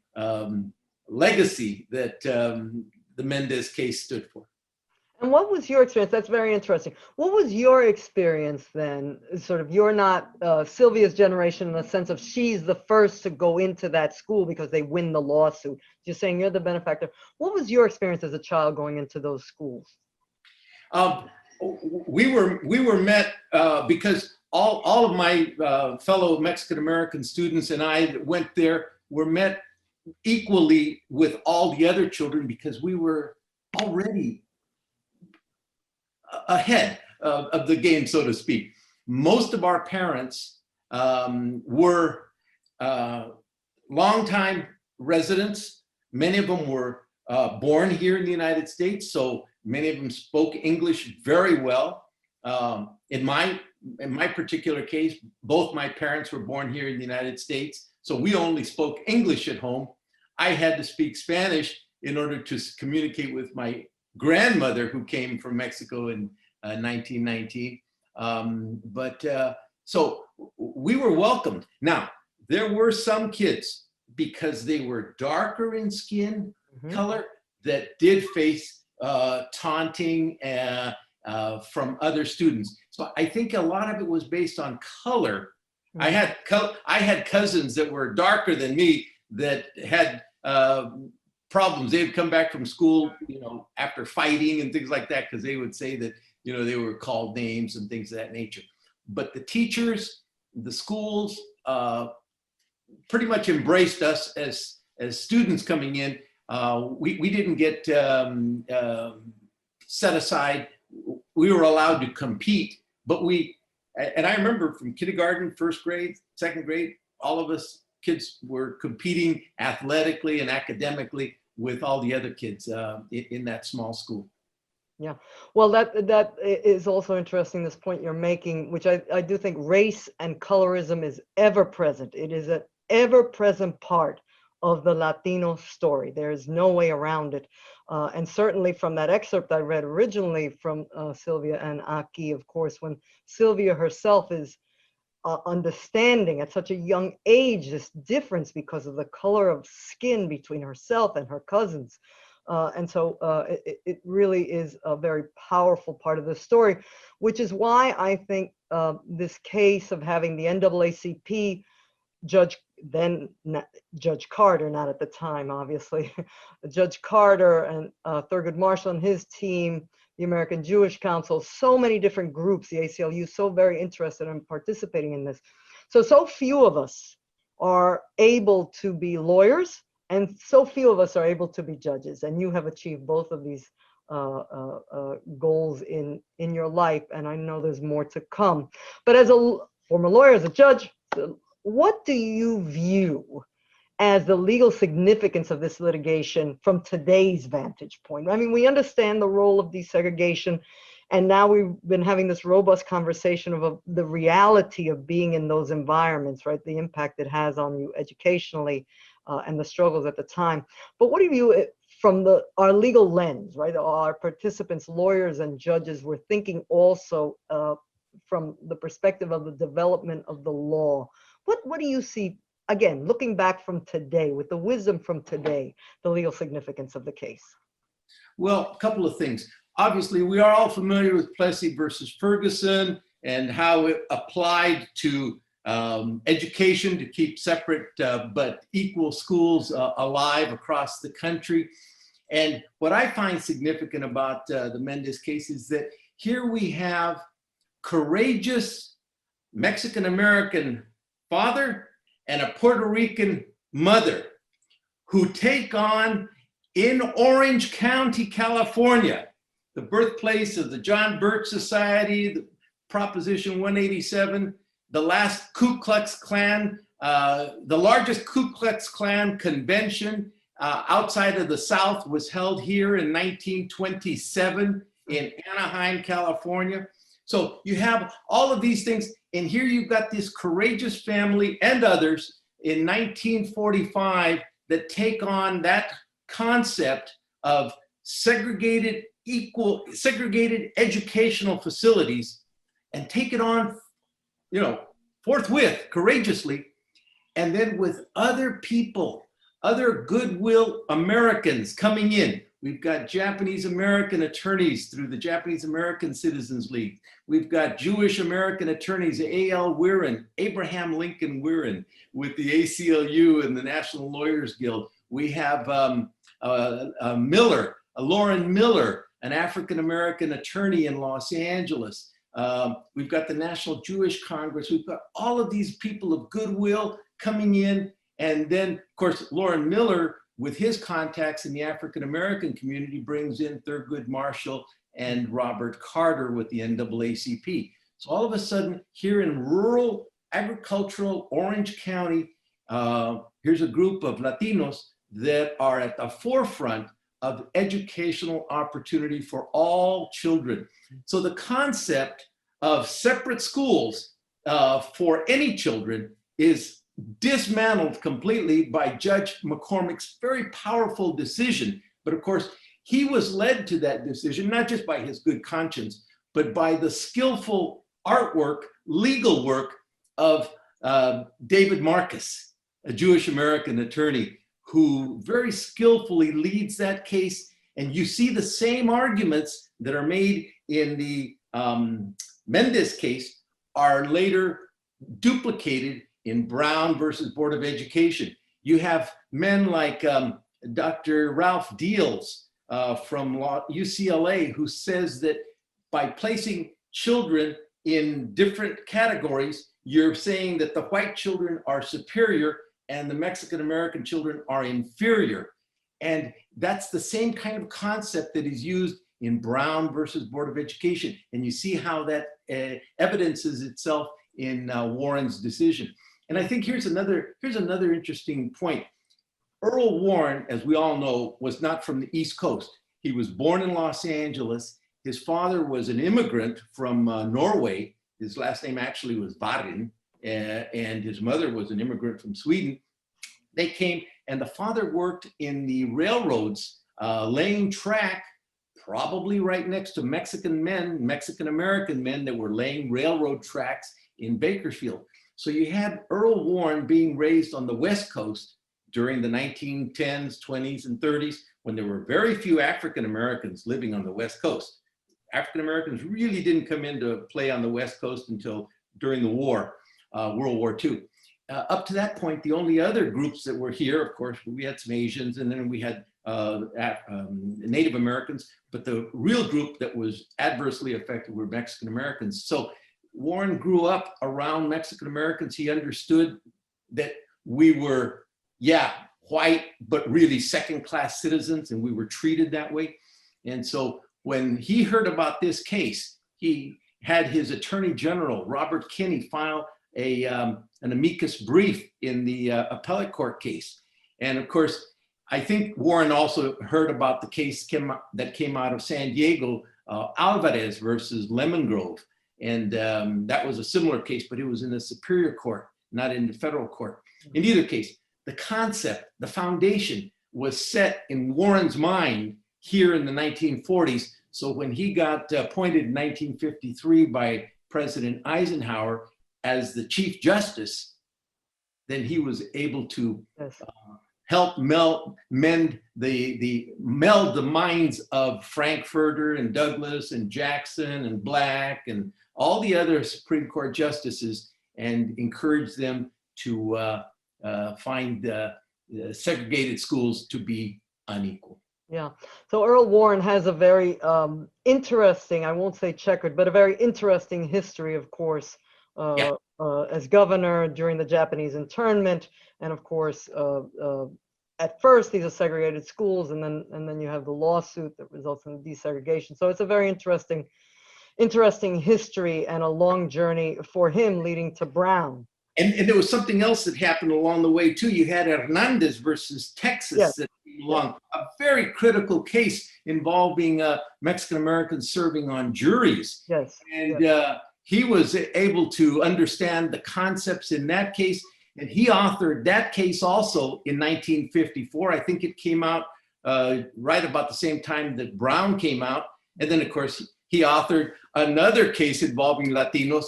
legacy that the Mendez case stood for. And what was your experience? That's very interesting. What was your experience then? Sort of, you're not Sylvia's generation in the sense of she's the first to go into that school because they win the lawsuit. You're saying you're the benefactor. What was your experience as a child going into those schools? We were met because all of my fellow Mexican-American students and I that went there were met equally with all the other children because we were already ahead of the game, so to speak. Most of our parents were longtime residents. Many of them were born here in the United States, so many of them spoke English very well. In my particular case, both my parents were born here in the United States, so we only spoke English at home. I had to speak Spanish in order to communicate with my grandmother, who came from Mexico in 1919. So we were welcomed. Now, there were some kids, because they were darker in skin color, that did face taunting from other students. So I think a lot of it was based on color. I had cousins that were darker than me that had problems. They would come back from school, after fighting and things like that, because they would say that, they were called names and things of that nature. But the teachers, the schools, pretty much embraced us as students coming in. We didn't get set aside. We were allowed to compete, but and I remember from kindergarten, first grade, second grade, all of us kids were competing athletically and academically with all the other kids in that small school. Yeah, well, that is also interesting, this point you're making, which I do think race and colorism is ever present. It is an ever present part of the Latino story. There is no way around it. And certainly from that excerpt I read originally from Sylvia and Aki, of course, when Sylvia herself is understanding at such a young age this difference because of the color of skin between herself and her cousins. And so it really is a very powerful part of the story, which is why I think this case of having the NAACP Judge Carter, not at the time, obviously, Judge Carter and Thurgood Marshall and his team, the American Jewish Council, so many different groups, the ACLU, so very interested in participating in this. So few of us are able to be lawyers, and so few of us are able to be judges. And you have achieved both of these goals in your life, and I know there's more to come. But as a former lawyer, as a judge, what do you view as the legal significance of this litigation from today's vantage point? I mean, we understand the role of desegregation, and now we've been having this robust conversation of the reality of being in those environments, right? The impact it has on you educationally, and the struggles at the time. But what do you, from our legal lens, right? Our participants, lawyers and judges, were thinking also from the perspective of the development of the law. What do you see, again, looking back from today, with the wisdom from today, the legal significance of the case? Well, a couple of things. Obviously, we are all familiar with Plessy versus Ferguson and how it applied to education to keep separate but equal schools alive across the country. And what I find significant about the Mendez case is that here we have courageous Mexican-American father and a Puerto Rican mother who take on, in Orange County, California, the birthplace of the John Birch Society, the Proposition 187, the last Ku Klux Klan, the largest Ku Klux Klan convention outside of the South was held here in 1927 in Anaheim, California. So you have all of these things, and here you've got this courageous family and others in 1945 that take on that concept of segregated educational facilities and take it on, forthwith, courageously, and then with other people, other goodwill Americans coming in. We've got Japanese American attorneys through the Japanese American Citizens League. We've got Jewish American attorneys, A.L. Weirin, Abraham Lincoln Weirin, with the ACLU and the National Lawyers Guild. We have Lauren Miller, an African American attorney in Los Angeles. We've got the National Jewish Congress. We've got all of these people of goodwill coming in. And then, of course, Lauren Miller, with his contacts in the African American community, brings in Thurgood Marshall and Robert Carter with the NAACP. So all of a sudden, here in rural agricultural Orange County, here's a group of Latinos that are at the forefront of educational opportunity for all children. So the concept of separate schools for any children is dismantled completely by Judge McCormick's very powerful decision. But of course, he was led to that decision, not just by his good conscience, but by the skillful artwork, legal work of David Marcus, a Jewish American attorney who very skillfully leads that case. And you see the same arguments that are made in the Mendez case are later duplicated in Brown versus Board of Education. You have men like Dr. Ralph Deals from UCLA, who says that by placing children in different categories, you're saying that the white children are superior and the Mexican-American children are inferior. And that's the same kind of concept that is used in Brown versus Board of Education. And you see how that evidences itself in Warren's decision. And I think here's another interesting point. Earl Warren, as we all know, was not from the East Coast. He was born in Los Angeles. His father was an immigrant from Norway. His last name actually was Varin, and his mother was an immigrant from Sweden. They came, and the father worked in the railroads, laying track, probably right next to Mexican-American men that were laying railroad tracks in Bakersfield. So you had Earl Warren being raised on the West Coast during the 1910s, 20s, and 30s, when there were very few African Americans living on the West Coast. African Americans really didn't come into play on the West Coast until during the war, World War II. Up to that point, the only other groups that were here, of course, we had some Asians, and then we had Native Americans, but the real group that was adversely affected were Mexican Americans. So Warren grew up around Mexican Americans. He understood that we were, white, but really second-class citizens, and we were treated that way. And so when he heard about this case, he had his Attorney General, Robert Kinney, file an amicus brief in the appellate court case. And of course, I think Warren also heard about the case that came out of San Diego, Alvarez versus Lemon Grove. And that was a similar case, but it was in the Superior Court, not in the federal court. In either case, the concept, the foundation was set in Warren's mind here in the 1940s. So when he got appointed in 1953 by President Eisenhower as the Chief Justice, then he was able to help meld the minds of Frankfurter and Douglas and Jackson and Black and all the other Supreme Court justices, and encourage them to find segregated schools to be unequal. Yeah. So Earl Warren has a very interesting, I won't say checkered, but a very interesting history, of course, as governor during the Japanese internment. And of course, at first these are segregated schools, and then you have the lawsuit that results in desegregation. So it's a very interesting history and a long journey for him leading to Brown. And there was something else that happened along the way too. You had Hernandez versus Texas that came along, a very critical case involving Mexican Americans serving on juries. And he was able to understand the concepts in that case, and he authored that case also in 1954. I think it came out right about the same time that Brown came out. And then of course he authored another case involving Latinos,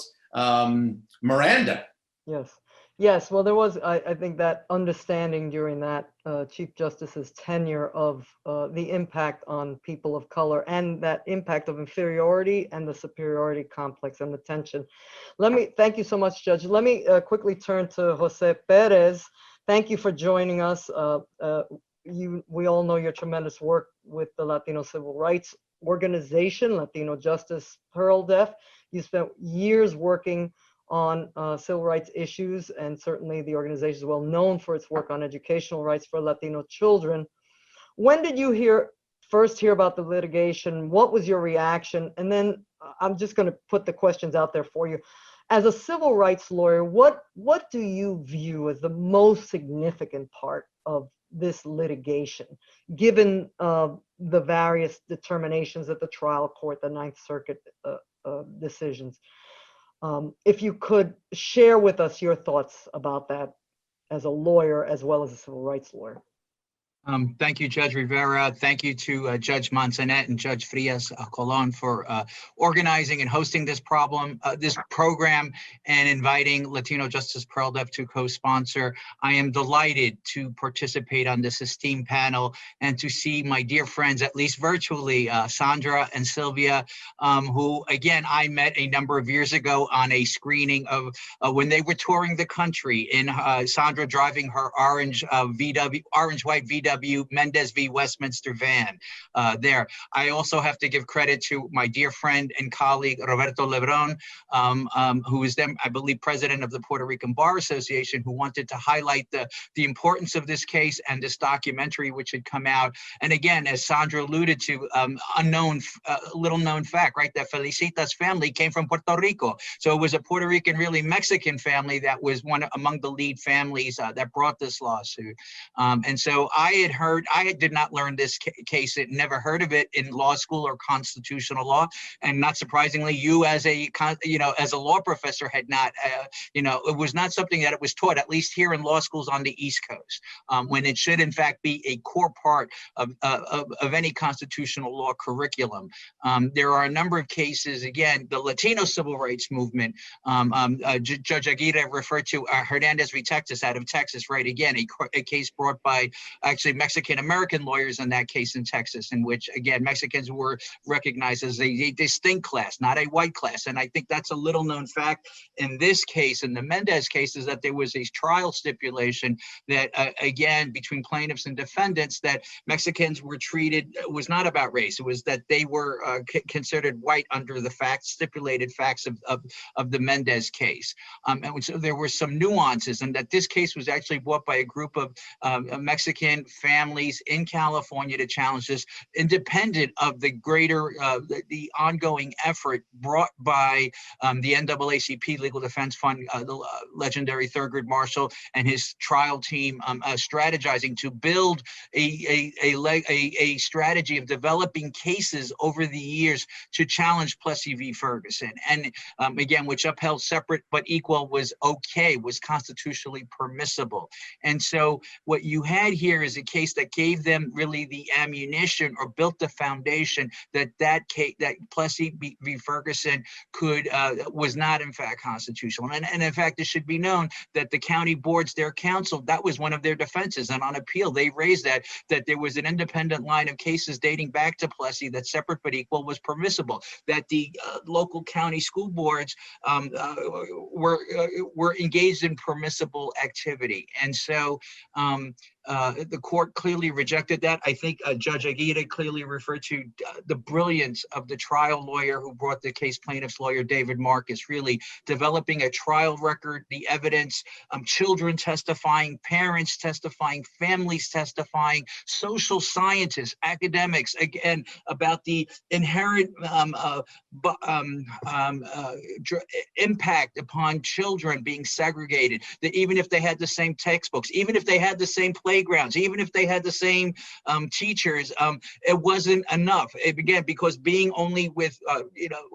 Miranda. Yes. Well, there was, I think, that understanding during that Chief Justice's tenure of the impact on people of color and that impact of inferiority and the superiority complex and the tension. Thank you so much, Judge. Let me quickly turn to Jose Perez. Thank you for joining us. We all know your tremendous work with the Latino Civil Rights Organization, LatinoJustice PRLDEF. You spent years working on civil rights issues, and certainly the organization is well known for its work on educational rights for Latino children. When did you first hear about the litigation? What was your reaction? And then I'm just going to put the questions out there for you. As a civil rights lawyer, what do you view as the most significant part of this litigation, given the various determinations at the trial court, the Ninth Circuit decisions? If you could share with us your thoughts about that as a lawyer as well as a civil rights lawyer. Thank you, Judge Rivera. Thank you to Judge Manzanet and Judge Frias Colon for organizing and hosting this program, and inviting LatinoJustice PRLDEF to co-sponsor. I am delighted to participate on this esteemed panel and to see my dear friends, at least virtually, Sandra and Sylvia, who, again, I met a number of years ago on a screening of when they were touring the country in Sandra driving her orange white VW Mendez v. Westminster van there. I also have to give credit to my dear friend and colleague, Roberto Lebron, who is then, I believe, president of the Puerto Rican Bar Association, who wanted to highlight the importance of this case and this documentary which had come out. And again, as Sandra alluded to, little known fact, right, that Felicita's family came from Puerto Rico. So it was a Puerto Rican, really Mexican family that was among the lead families that brought this lawsuit. And so I did not learn this case, never heard of it in law school or constitutional law, and not surprisingly, you as a law professor had not, it was not something that it was taught, at least here in law schools on the East Coast, when it should in fact be a core part of any constitutional law curriculum. There are a number of cases, again, the Latino civil rights movement, Judge Aguirre referred to Hernandez v. Texas out of Texas, right? Again, a case brought by actually Mexican-American lawyers in that case in Texas, in which, again, Mexicans were recognized as a distinct class, not a white class. And I think that's a little known fact in this case, in the Mendez case, is that there was a trial stipulation that, again, between plaintiffs and defendants, that Mexicans were treated, it was not about race, it was that they were considered white under the stipulated facts of the Mendez case. And so there were some nuances, and that this case was actually brought by a group of Mexican families in California to challenge this, independent of the greater, the ongoing effort brought by the NAACP Legal Defense Fund, the legendary Thurgood Marshall and his trial team strategizing to build a strategy of developing cases over the years to challenge Plessy v. Ferguson. And again, which upheld separate but equal was okay, was constitutionally permissible. And so what you had here is a case that gave them really the ammunition or built the foundation that case, that Plessy v. Ferguson was not in fact constitutional. And in fact, it should be known that the county boards, their counsel, that was one of their defenses. And on appeal, they raised that there was an independent line of cases dating back to Plessy that separate but equal was permissible, that the local county school boards were engaged in permissible activity. And so the court clearly rejected that. I think Judge Aguirre clearly referred to the brilliance of the trial lawyer who brought the case, plaintiff's lawyer David Marcus, really developing a trial record, the evidence, children testifying, parents testifying, families testifying, social scientists, academics, again, about the inherent impact upon children being segregated, that even if they had the same textbooks, even if they had the same playgrounds, even if they had the same teachers, it wasn't enough. It began because being only with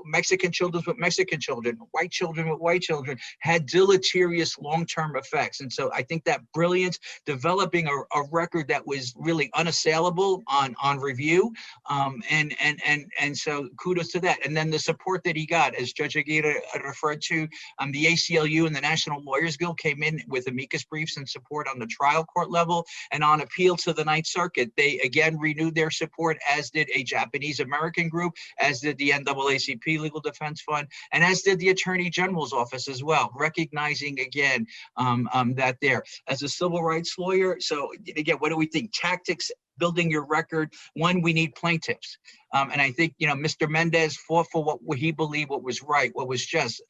Mexican children with Mexican children, white children with white children, had deleterious long-term effects. And so I think that brilliance, developing a record that was really unassailable on review, and so kudos to that. And then the support that he got, as Judge Aguirre referred to, the ACLU and the National Lawyers Guild came in with amicus briefs and support on the trial court level, and on appeal to the Ninth Circuit, they again renewed their support, as did a Japanese American group, as did the NAACP Legal Defense Fund, and as did the Attorney General's office as well, recognizing again that there. As a civil rights lawyer, so again, what do we think? Tactics, building your record. One, we need plaintiffs. And I think, Mr. Mendez fought for what he believed, what was right, what was just.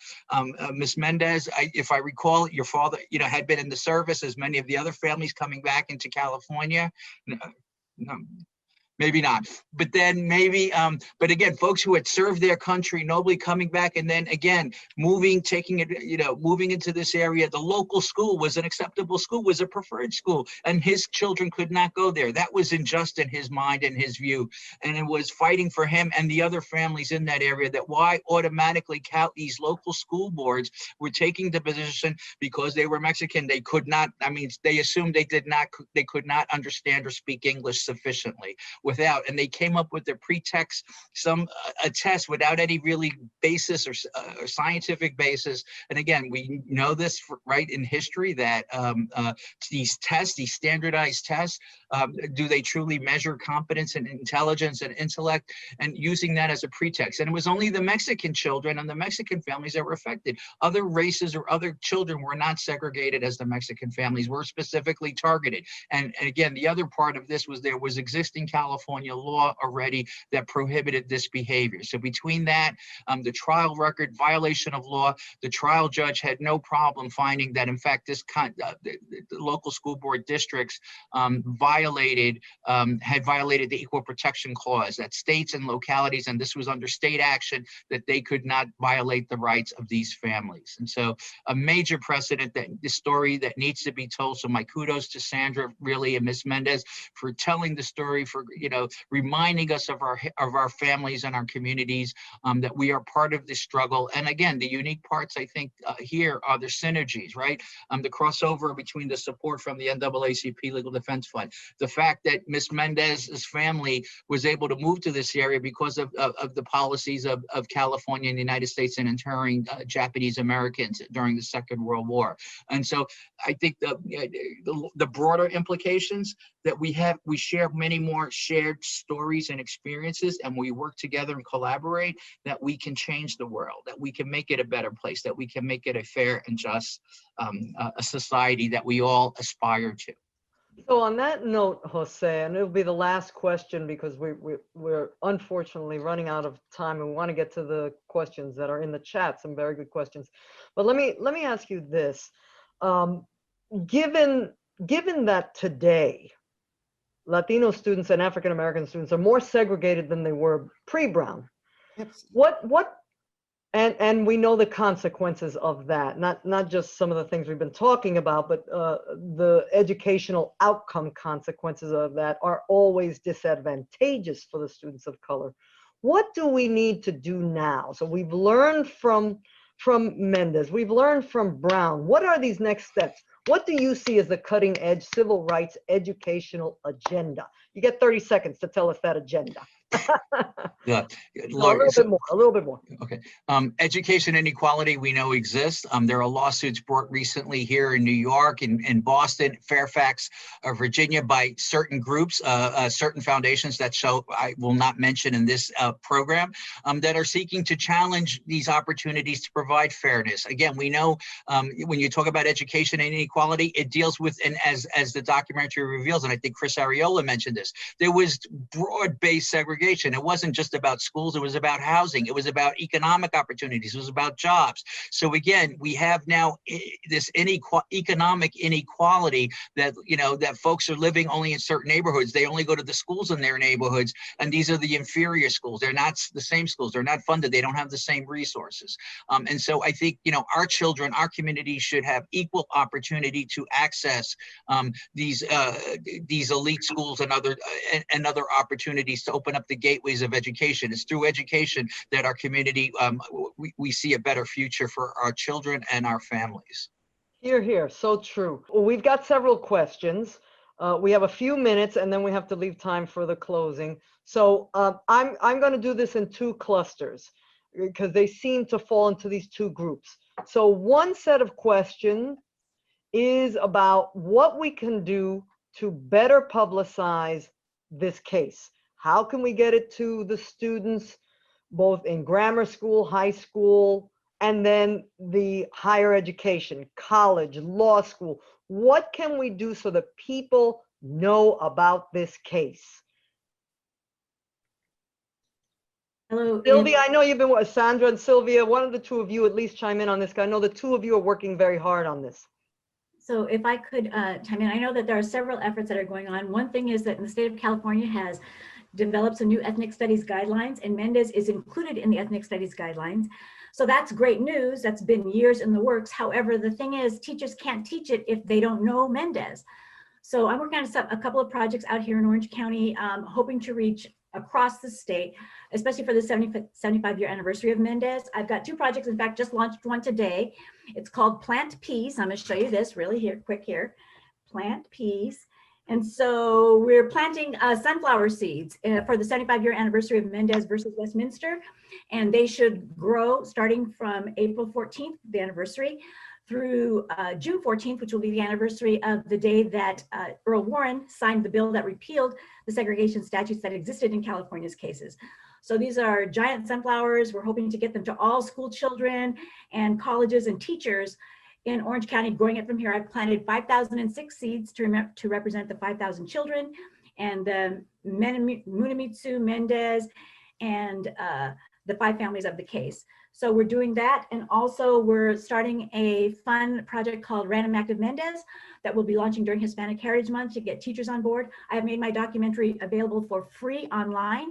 Ms. Mendez, if I recall, your father, had been in the service, as many of the other families coming back into California. No, maybe not, but then maybe, but again, folks who had served their country nobly coming back, and then again, moving into this area. The local school was an acceptable school, was a preferred school, and his children could not go there. That was unjust in his mind and his view. And it was fighting for him and the other families in that area that why automatically these local school boards were taking the position because they were Mexican, they could not, they assumed they could not understand or speak English sufficiently. And they came up with their pretext, a test without any really basis or scientific basis. And again, we know this right in history that these tests, these standardized tests, do they truly measure competence and intelligence and intellect, and using that as a pretext? And it was only the Mexican children and the Mexican families that were affected. Other races or other children were not segregated as the Mexican families were specifically targeted. And again, the other part of this was there was existing California law already that prohibited this behavior. So between that, the trial record, violation of law, the trial judge had no problem finding that in fact the local school board districts had violated the Equal Protection Clause, that states and localities, and this was under state action, that they could not violate the rights of these families. And so a major precedent, that this story that needs to be told. So my kudos to Sandra, really, and Ms. Mendez for telling the story, for reminding us of our families and our communities, that we are part of this struggle. And again, the unique parts I think here are the synergies, right? The crossover between the support from the NAACP Legal Defense Fund, the fact that Ms. Mendez's family was able to move to this area because of the policies of California and the United States in interring Japanese Americans during the Second World War. And so I think the broader implications that we share many more shared stories and experiences, and we work together and collaborate, that we can change the world, that we can make it a better place, that we can make it a fair and just a society that we all aspire to. So on that note, Jose, and it'll be the last question because we're unfortunately running out of time, and we want to get to the questions that are in the chat, some very good questions. But let me ask you this. Given that today Latino students and African American students are more segregated than they were pre-Brown. Absolutely. And we know the consequences of that, not just some of the things we've been talking about, but the educational outcome consequences of that are always disadvantageous for the students of color. What do we need to do now? So we've learned from Mendez, we've learned from Brown. What are these next steps? What do you see as the cutting edge civil rights educational agenda? You get 30 seconds to tell us that agenda. Yeah, No, a little bit more. Okay. Education inequality we know exists. There are lawsuits brought recently here in New York, in Boston, Fairfax, Virginia, by certain groups, certain foundations that I will not mention in this program, that are seeking to challenge these opportunities to provide fairness. Again, we know when you talk about education and inequality, it deals with, and as the documentary reveals, and I think Chris Ariola mentioned this, there was broad-based segregation. It wasn't just about schools, it was about housing, it was about economic opportunities, it was about jobs. So again, we have now this economic inequality that, that folks are living only in certain neighborhoods. They only go to the schools in their neighborhoods, and these are the inferior schools. They're not the same schools, they're not funded, they don't have the same resources. And so I think, our children, our community should have equal opportunity to access these elite schools and other opportunities to open up the gateways of education. It's through education that our community, we see a better future for our children and our families. Hear, hear. So true. Well, we've got several questions. We have a few minutes, and then we have to leave time for the closing. So I'm going to do this in two clusters because they seem to fall into these two groups. So one set of questions is about what we can do to better publicize this case. How can we get it to the students, both in grammar school, high school, and then the higher education, college, law school? What can we do so that people know about this case? Hello, Sylvia, I know you've been, Sandra and Sylvia, one of the two of you at least chime in on this. I know the two of you are working very hard on this. So if I could chime in, I know that there are several efforts that are going on. One thing is that in the state of California has developed some new ethnic studies guidelines, and Mendez is included in the ethnic studies guidelines. So that's great news. That's been years in the works. However, the thing is, teachers can't teach it if they don't know Mendez. So I'm working on a couple of projects out here in Orange County, hoping to reach across the state, especially for the 75-year anniversary of Mendez. I've got two projects, in fact, just launched one today. It's called Plant Peace. I'm gonna show you this really quick here. Plant Peace. And so we're planting sunflower seeds for the 75-year anniversary of Mendez versus Westminster. And they should grow starting from April 14th, the anniversary, through June 14th, which will be the anniversary of the day that Earl Warren signed the bill that repealed the segregation statutes that existed in California's cases. So these are giant sunflowers. We're hoping to get them to all school children and colleges and teachers in Orange County. Growing it from here, I've planted 5,006 seeds to represent the 5,000 children and the Munamitsu, Mendez, and the 5 families of the case. So we're doing that. And also we're starting a fun project called Random Active Mendez that will be launching during Hispanic Heritage Month to get teachers on board. I have made my documentary available for free online.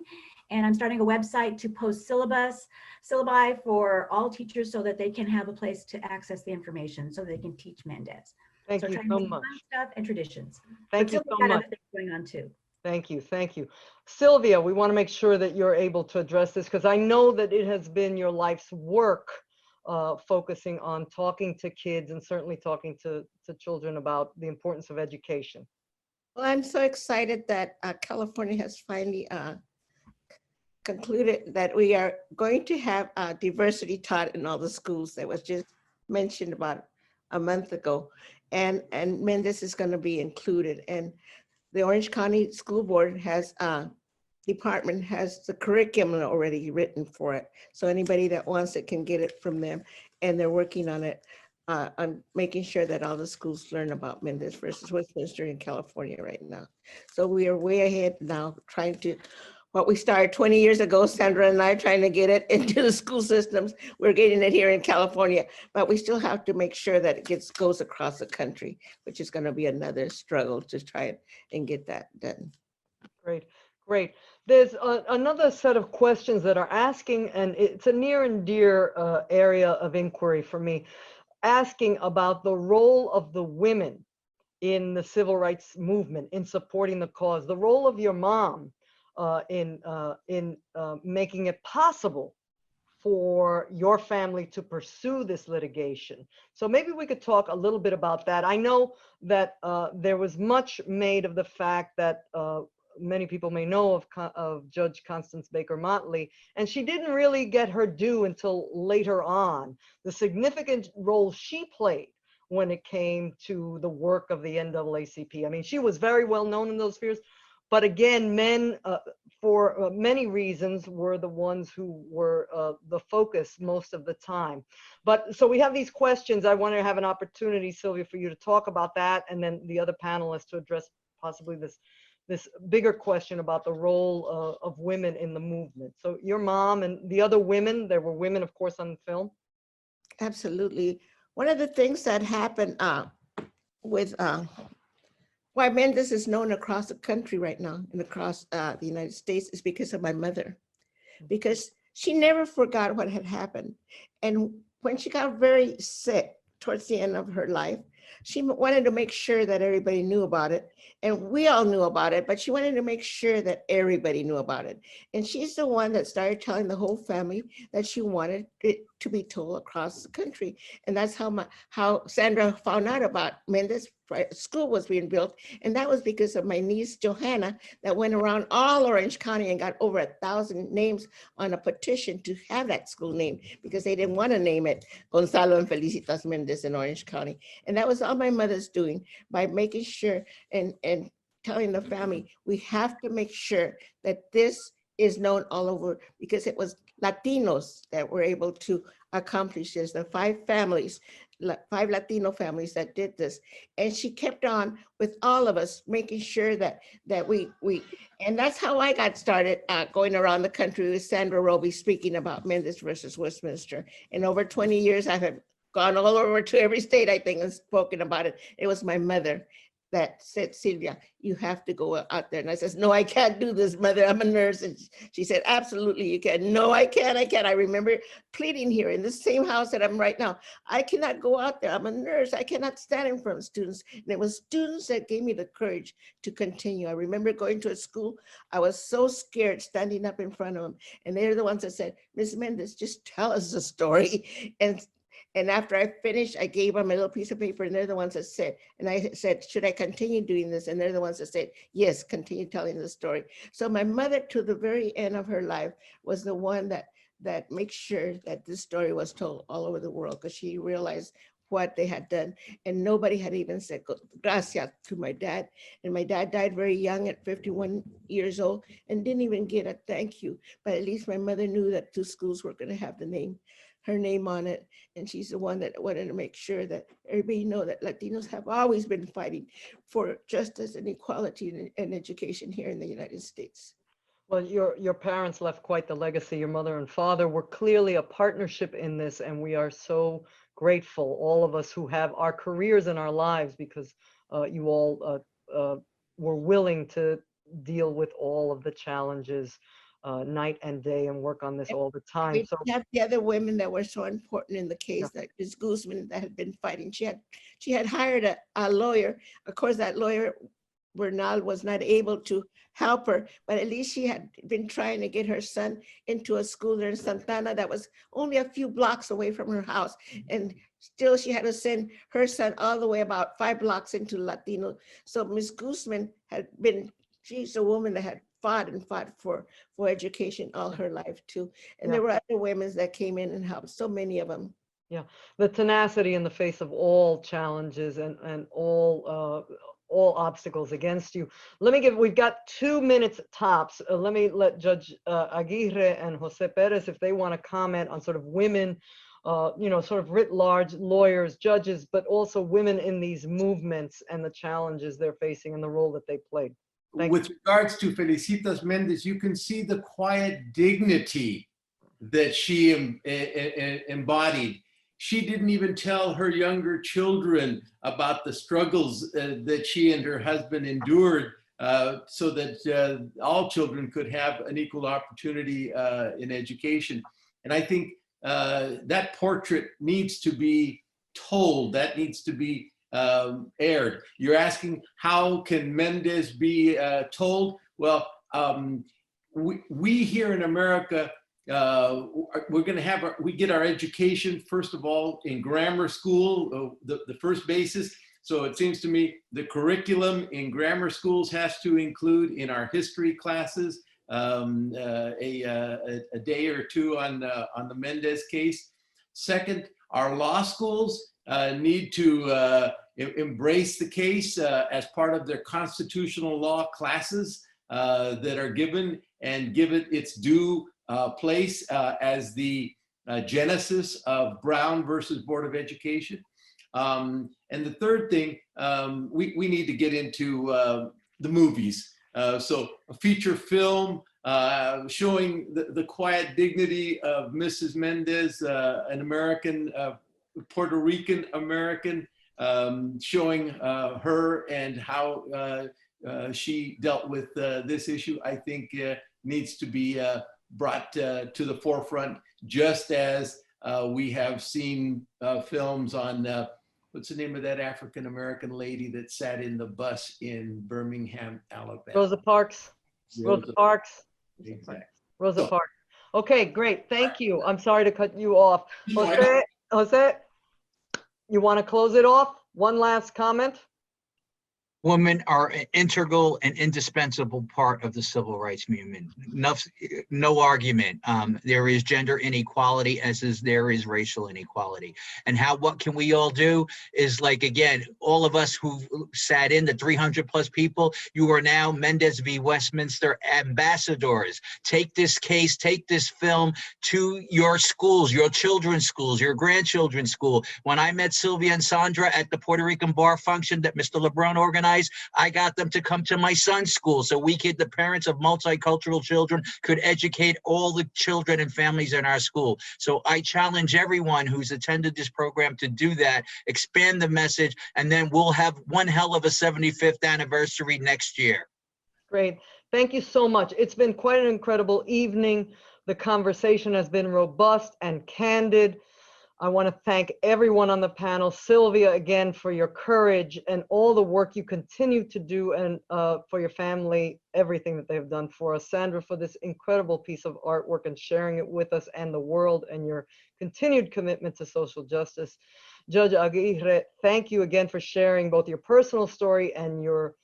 And I'm starting a website to post syllabi for all teachers so that they can have a place to access the information so they can teach Mendez. Thank you so much. Fun stuff and traditions. Thank you so much. Going on too. Thank you, thank you. Sylvia, we want to make sure that you're able to address this because I know that it has been your life's work focusing on talking to kids and certainly talking to children about the importance of education. Well, I'm so excited that California has finally concluded that we are going to have diversity taught in all the schools. That was just mentioned about a month ago, and Mendez is going to be included. And the Orange County School Board department has the curriculum already written for it. So anybody that wants it can get it from them. And they're working on it, on making sure that all the schools learn about Mendez versus Westminster in California right now. So we are way ahead now trying to, what we started 20 years ago, Sandra and I trying to get it into the school systems. We're getting it here in California, but we still have to make sure that it goes across the country, which is going to be another struggle to try and get that done. Great, great. There's another set of questions that are asking, and it's a near and dear area of inquiry for me, asking about the role of the women in the civil rights movement, in supporting the cause, the role of your mom in making it possible for your family to pursue this litigation. So maybe we could talk a little bit about that. I know that there was much made of the fact that many people may know of Judge Constance Baker Motley, and she didn't really get her due until later on. The significant role she played when it came to the work of the NAACP. I mean, she was very well known in those spheres, but again, men, for many reasons, were the ones who were the focus most of the time. But so we have these questions. I want to have an opportunity, Sylvia, for you to talk about that, and then the other panelists to address possibly this bigger question about the role of women in the movement. So your mom and the other women, there were women, of course, on the film. Absolutely. One of the things that happened with why Mendez is known across the country right now and across the United States is because of my mother, because she never forgot what had happened. And when she got very sick towards the end of her life, she wanted to make sure that everybody knew about it. And we all knew about it, but she wanted to make sure that everybody knew about it. And she's the one that started telling the whole family that she wanted it to be told across the country. And that's how Sandra found out about Mendez School was being built. And that was because of my niece, Johanna, that went around all Orange County and got over 1,000 names on a petition to have that school named, because they didn't want to name it Gonzalo and Felicitas Mendez in Orange County. And that was all my mother's doing, by making sure and telling the family, we have to make sure that this is known all over, because it was Latinos that were able to accomplish this, the 5 families, 5 Latino families that did this. And she kept on with all of us, making sure that we and that's how I got started going around the country with Sandra Roby, speaking about Mendez versus Westminster. In over 20 years, I have gone all over to every state, I think, and spoken about it. It was my mother that said, Sylvia, you have to go out there. And I says, no, I can't do this, mother, I'm a nurse. And she said, absolutely you can. No, I can't. I remember pleading here in the same house that I'm right now. I cannot go out there, I'm a nurse. I cannot stand in front of students. And it was students that gave me the courage to continue. I remember going to a school, I was so scared standing up in front of them. And they're the ones that said, Ms. Mendez, just tell us the story. And after I finished, I gave them a little piece of paper, and they're the ones that said, and I said, should I continue doing this? And they're the ones that said, yes, continue telling the story. So my mother, to the very end of her life, was the one that makes sure that this story was told all over the world, because she realized what they had done. And nobody had even said gracias to my dad. And my dad died very young at 51 years old and didn't even get a thank you. But at least my mother knew that 2 schools were going to have her name on it. And she's the one that wanted to make sure that everybody know that Latinos have always been fighting for justice and equality and education here in the United States. Well, your parents left quite the legacy. Your mother and father were clearly a partnership in this, and we are so grateful, all of us who have our careers in our lives, because you all were willing to deal with all of the challenges night and day and work on this all the time. We So have the other women that were so important in the case, like Ms. Guzman, that had been fighting. She had hired a lawyer. Of course, that lawyer, Bernal, was not able to help her, but at least she had been trying to get her son into a school there in Santana that was only a few blocks away from her house. And still she had to send her son all the way about 5 blocks into Latino. So Ms. Guzman she's a woman that had fought for education all her life too. And there were other women that came in and helped, so many of them. Yeah, the tenacity in the face of all challenges and all obstacles against you. We've got 2 minutes tops. Let me let Judge Aguirre and Jose Perez, if they want to comment on sort of women, sort of writ large, lawyers, judges, but also women in these movements and the challenges they're facing and the role that they played. With regards to Felicitas Mendez, you can see the quiet dignity that she embodied. She didn't even tell her younger children about the struggles that she and her husband endured so that all children could have an equal opportunity in education. And I think that portrait needs to be told, that needs to be aired. You're asking, how can Mendez be told? Well, we here in America, we're going to have we get our education, first of all, in grammar school, the first basis. So it seems to me the curriculum in grammar schools has to include in our history classes a day or two on the Mendez case. Second, our law schools need to embrace the case as part of their constitutional law classes that are given, and give it its due place as the genesis of Brown versus Board of Education. And the third thing, we need to get into the movies. So a feature film showing the quiet dignity of Mrs. Mendez, an American, Puerto Rican American, showing her and how she dealt with this issue, I think needs to be brought to the forefront, just as we have seen films on, what's the name of that African-American lady that sat in the bus in Birmingham, Alabama? Rosa Parks. Rosa Parks. Exactly. Rosa Parks. Okay, great. Thank you. I'm sorry to cut you off. Jose, you want to close it off? One last comment? Women are an integral and indispensable part of the civil rights movement. No argument. There is gender inequality as there is racial inequality. And what can we all do is, like, again, all of us who sat in, the 300 plus people, you are now Mendez v. Westminster ambassadors. Take this case, take this film to your schools, your children's schools, your grandchildren's school. When I met Sylvia and Sandra at the Puerto Rican bar function that Mr. LeBron organized, I got them to come to my son's school so the parents of multicultural children, could educate all the children and families in our school. So I challenge everyone who's attended this program to do that, expand the message, and then we'll have one hell of a 75th anniversary next year. Great. Thank you so much. It's been quite an incredible evening. The conversation has been robust and candid. I want to thank everyone on the panel. Sylvia, again, for your courage and all the work you continue to do, and for your family, everything that they've done for us. Sandra, for this incredible piece of artwork and sharing it with us and the world, and your continued commitment to social justice. Judge Aguirre, thank you again for sharing both your personal story and your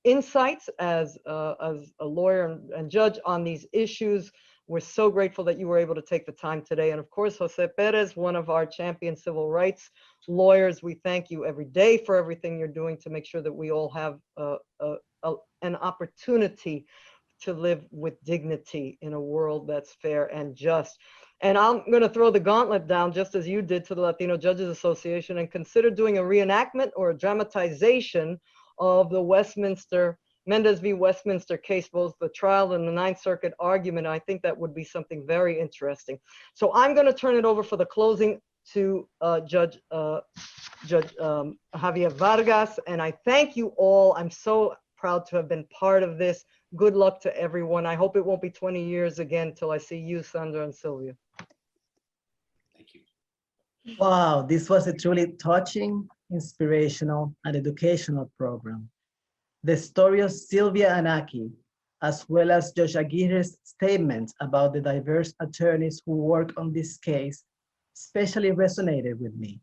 insights as a lawyer and judge on these issues. We're so grateful that you were able to take the time today. And of course, Jose Perez, one of our champion civil rights lawyers, we thank you every day for everything you're doing to make sure that we all have an opportunity to live with dignity in a world that's fair and just. And I'm going to throw the gauntlet down, just as you did, to the Latino Judges Association, and consider doing a reenactment or a dramatization of the Mendez v. Westminster case, both the trial and the Ninth Circuit argument. I think that would be something very interesting. So I'm going to turn it over for the closing to Judge Javier Vargas. And I thank you all. I'm so proud to have been part of this. Good luck to everyone. I hope it won't be 20 years again till I see you, Sandra and Sylvia. Thank you. Wow, this was a truly touching, inspirational, and educational program. The story of Sylvia and Aki, as well as Judge Aguirre's statements about the diverse attorneys who work on this case, especially resonated with me,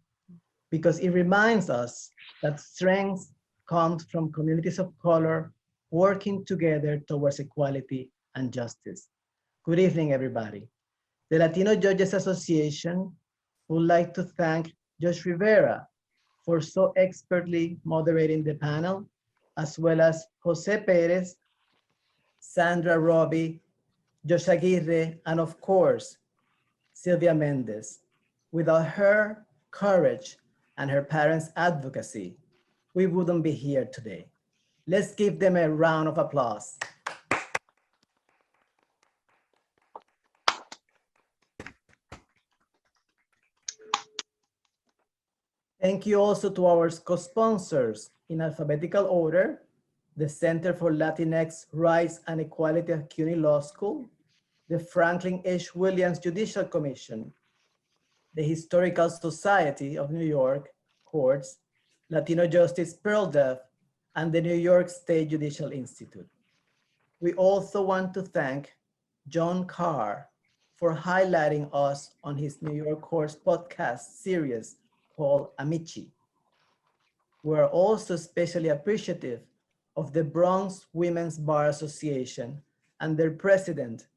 because it reminds us that strength comes from communities of color working together towards equality and justice. Good evening, everybody. The Latino Judges Association would like to thank Judge Rivera for so expertly moderating the panel, as well as Jose Perez, Sandra Robbie, Judge Aguirre, and of course, Sylvia Mendez. Without her courage and her parents' advocacy, we wouldn't be here today. Let's give them a round of applause. Thank you also to our co-sponsors in alphabetical order: the Center for Latinx Rights and Equality at CUNY Law School, the Franklin H. Williams Judicial Commission, the Historical Society of New York Courts, LatinoJustice PRLDEF, and the New York State Judicial Institute. We also want to thank John Carr for highlighting us on his New York Courts podcast series called Amici. We are also especially appreciative of the Bronx Women's Bar Association and their president,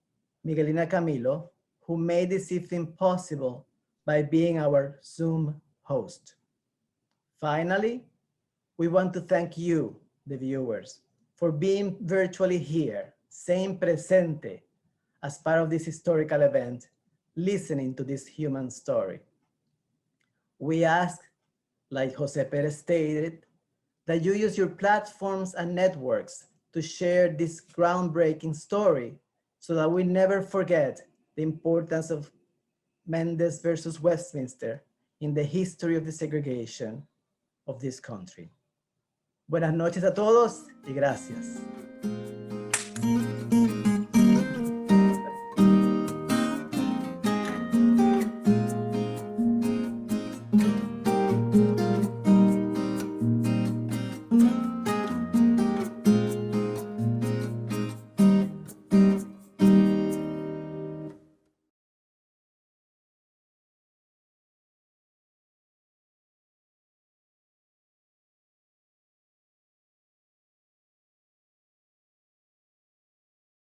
Miguelina Camilo, who made this evening possible by being our Zoom host. Finally, we want to thank you, the viewers, for being virtually here, saying presente, as part of this historical event, listening to this human story. We ask, like Jose Perez stated, that you use your platforms and networks to share this groundbreaking story so that we never forget the importance of Mendez versus Westminster in the history of desegregation of this country. Buenas noches a todos y gracias.